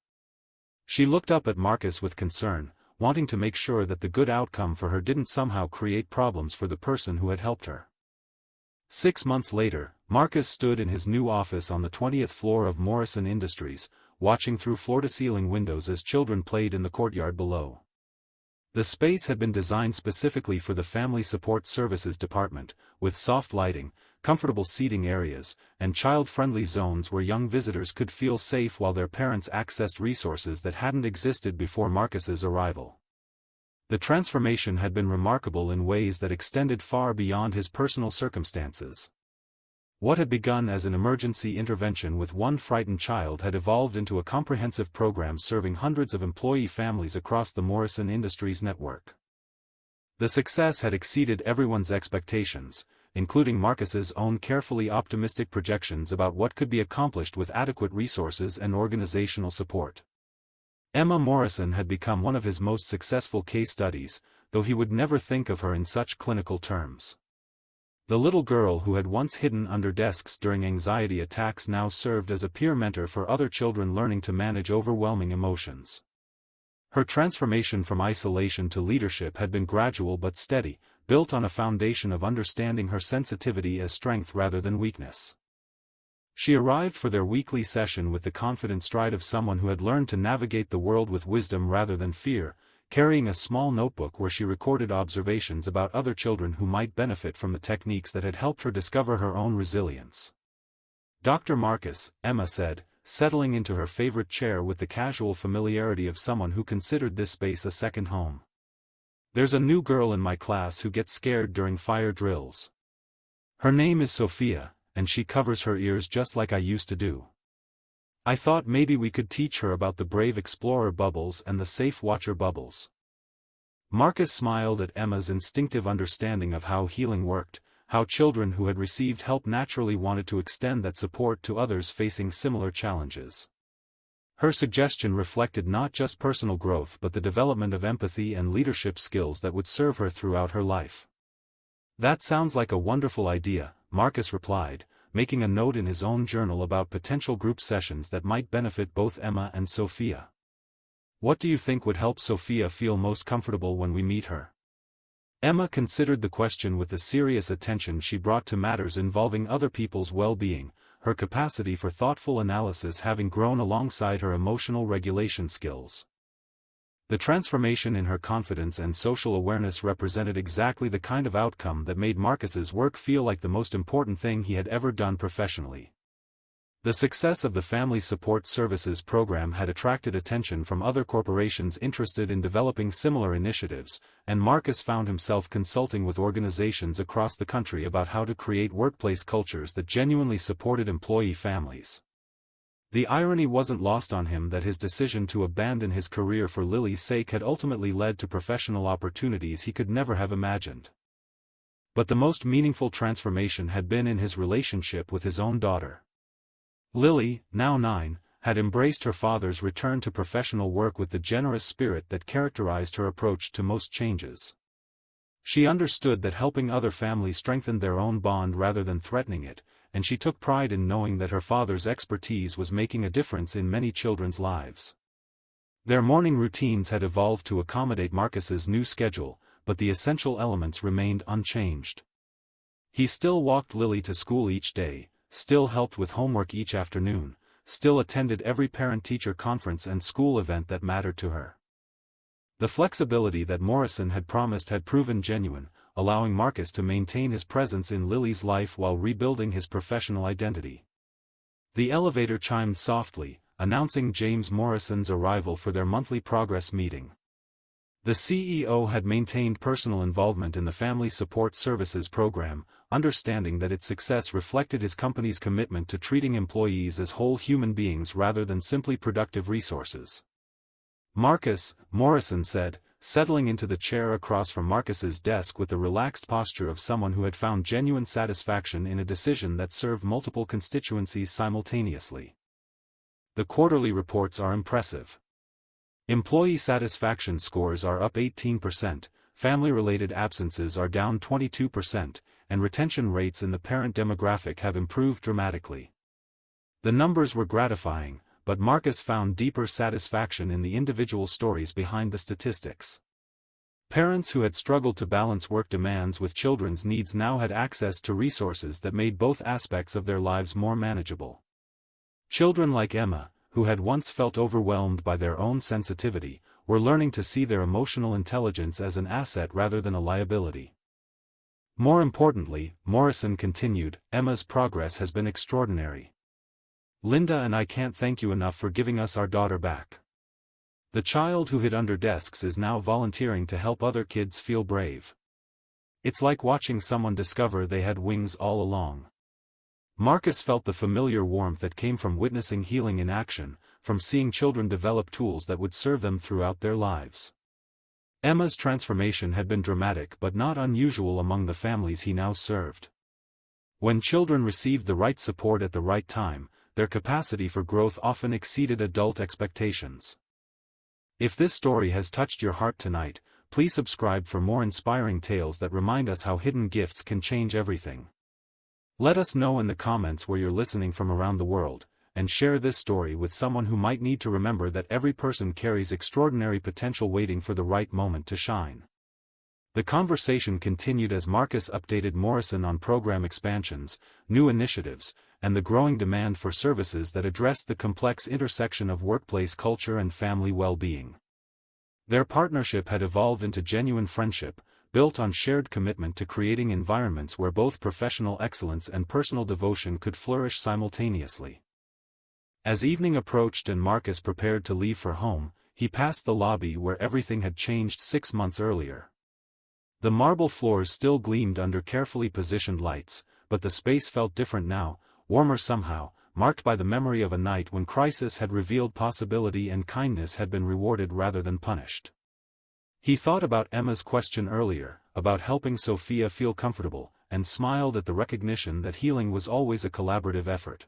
She looked up at Marcus with concern, wanting to make sure that the good outcome for her didn't somehow create problems for the person who had helped her. 6 months later, Marcus stood in his new office on the 20th floor of Morrison Industries, watching through floor-to-ceiling windows as children played in the courtyard below. The space had been designed specifically for the Family Support Services Department, with soft lighting, comfortable seating areas, and child-friendly zones where young visitors could feel safe while their parents accessed resources that hadn't existed before Marcus's arrival. The transformation had been remarkable in ways that extended far beyond his personal circumstances. What had begun as an emergency intervention with one frightened child had evolved into a comprehensive program serving hundreds of employee families across the Morrison Industries network. The success had exceeded everyone's expectations, including Marcus's own carefully optimistic projections about what could be accomplished with adequate resources and organizational support. Emma Morrison had become one of his most successful case studies, though he would never think of her in such clinical terms. The little girl who had once hidden under desks during anxiety attacks now served as a peer mentor for other children learning to manage overwhelming emotions. Her transformation from isolation to leadership had been gradual but steady, built on a foundation of understanding her sensitivity as strength rather than weakness. She arrived for their weekly session with the confident stride of someone who had learned to navigate the world with wisdom rather than fear, carrying a small notebook where she recorded observations about other children who might benefit from the techniques that had helped her discover her own resilience. "Dr. Marcus," Emma said, settling into her favorite chair with the casual familiarity of someone who considered this space a second home. "There's a new girl in my class who gets scared during fire drills. Her name is Sophia, and she covers her ears just like I used to do. I thought maybe we could teach her about the Brave Explorer bubbles and the Safe Watcher bubbles." Marcus smiled at Emma's instinctive understanding of how healing worked, how children who had received help naturally wanted to extend that support to others facing similar challenges. Her suggestion reflected not just personal growth but the development of empathy and leadership skills that would serve her throughout her life. "That sounds like a wonderful idea," Marcus replied, making a note in his own journal about potential group sessions that might benefit both Emma and Sophia. "What do you think would help Sophia feel most comfortable when we meet her?" Emma considered the question with the serious attention she brought to matters involving other people's well-being, her capacity for thoughtful analysis having grown alongside her emotional regulation skills. The transformation in her confidence and social awareness represented exactly the kind of outcome that made Marcus's work feel like the most important thing he had ever done professionally. The success of the Family Support Services program had attracted attention from other corporations interested in developing similar initiatives, and Marcus found himself consulting with organizations across the country about how to create workplace cultures that genuinely supported employee families. The irony wasn't lost on him that his decision to abandon his career for Lily's sake had ultimately led to professional opportunities he could never have imagined. But the most meaningful transformation had been in his relationship with his own daughter. Lily, now 9, had embraced her father's return to professional work with the generous spirit that characterized her approach to most changes. She understood that helping other families strengthened their own bond rather than threatening it, and she took pride in knowing that her father's expertise was making a difference in many children's lives. Their morning routines had evolved to accommodate Marcus's new schedule, but the essential elements remained unchanged. He still walked Lily to school each day, still helped with homework each afternoon, still attended every parent-teacher conference and school event that mattered to her. The flexibility that Morrison had promised had proven genuine, allowing Marcus to maintain his presence in Lily's life while rebuilding his professional identity. The elevator chimed softly, announcing James Morrison's arrival for their monthly progress meeting. The CEO had maintained personal involvement in the Family Support Services program, understanding that its success reflected his company's commitment to treating employees as whole human beings rather than simply productive resources. "Marcus," Morrison said, settling into the chair across from Marcus's desk with the relaxed posture of someone who had found genuine satisfaction in a decision that served multiple constituencies simultaneously. "The quarterly reports are impressive. Employee satisfaction scores are up 18%, family-related absences are down 22%, and retention rates in the parent demographic have improved dramatically." The numbers were gratifying, but Marcus found deeper satisfaction in the individual stories behind the statistics. Parents who had struggled to balance work demands with children's needs now had access to resources that made both aspects of their lives more manageable. Children like Emma, who had once felt overwhelmed by their own sensitivity, were learning to see their emotional intelligence as an asset rather than a liability. More importantly, Morrison continued, Emma's progress has been extraordinary. Linda and I can't thank you enough for giving us our daughter back. The child who hid under desks is now volunteering to help other kids feel brave. It's like watching someone discover they had wings all along. Marcus felt the familiar warmth that came from witnessing healing in action, from seeing children develop tools that would serve them throughout their lives. Emma's transformation had been dramatic but not unusual among the families he now served. When children received the right support at the right time, their capacity for growth often exceeded adult expectations. If this story has touched your heart tonight, please subscribe for more inspiring tales that remind us how hidden gifts can change everything. Let us know in the comments where you're listening from around the world, and share this story with someone who might need to remember that every person carries extraordinary potential waiting for the right moment to shine. The conversation continued as Marcus updated Morrison on program expansions, new initiatives, and the growing demand for services that addressed the complex intersection of workplace culture and family well-being. Their partnership had evolved into genuine friendship, built on shared commitment to creating environments where both professional excellence and personal devotion could flourish simultaneously. As evening approached and Marcus prepared to leave for home, he passed the lobby where everything had changed 6 months earlier. The marble floors still gleamed under carefully positioned lights, but the space felt different now, warmer somehow, marked by the memory of a night when crisis had revealed possibility and kindness had been rewarded rather than punished. He thought about Emma's question earlier, about helping Sophia feel comfortable, and smiled at the recognition that healing was always a collaborative effort.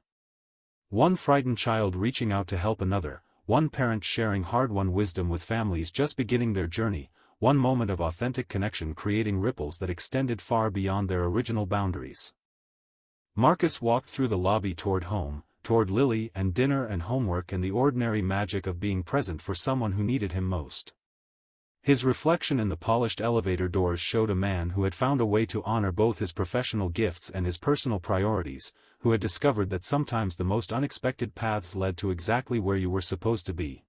One frightened child reaching out to help another, one parent sharing hard-won wisdom with families just beginning their journey, one moment of authentic connection creating ripples that extended far beyond their original boundaries. Marcus walked through the lobby toward home, toward Lily and dinner and homework and the ordinary magic of being present for someone who needed him most. His reflection in the polished elevator doors showed a man who had found a way to honor both his professional gifts and his personal priorities, who had discovered that sometimes the most unexpected paths led to exactly where you were supposed to be.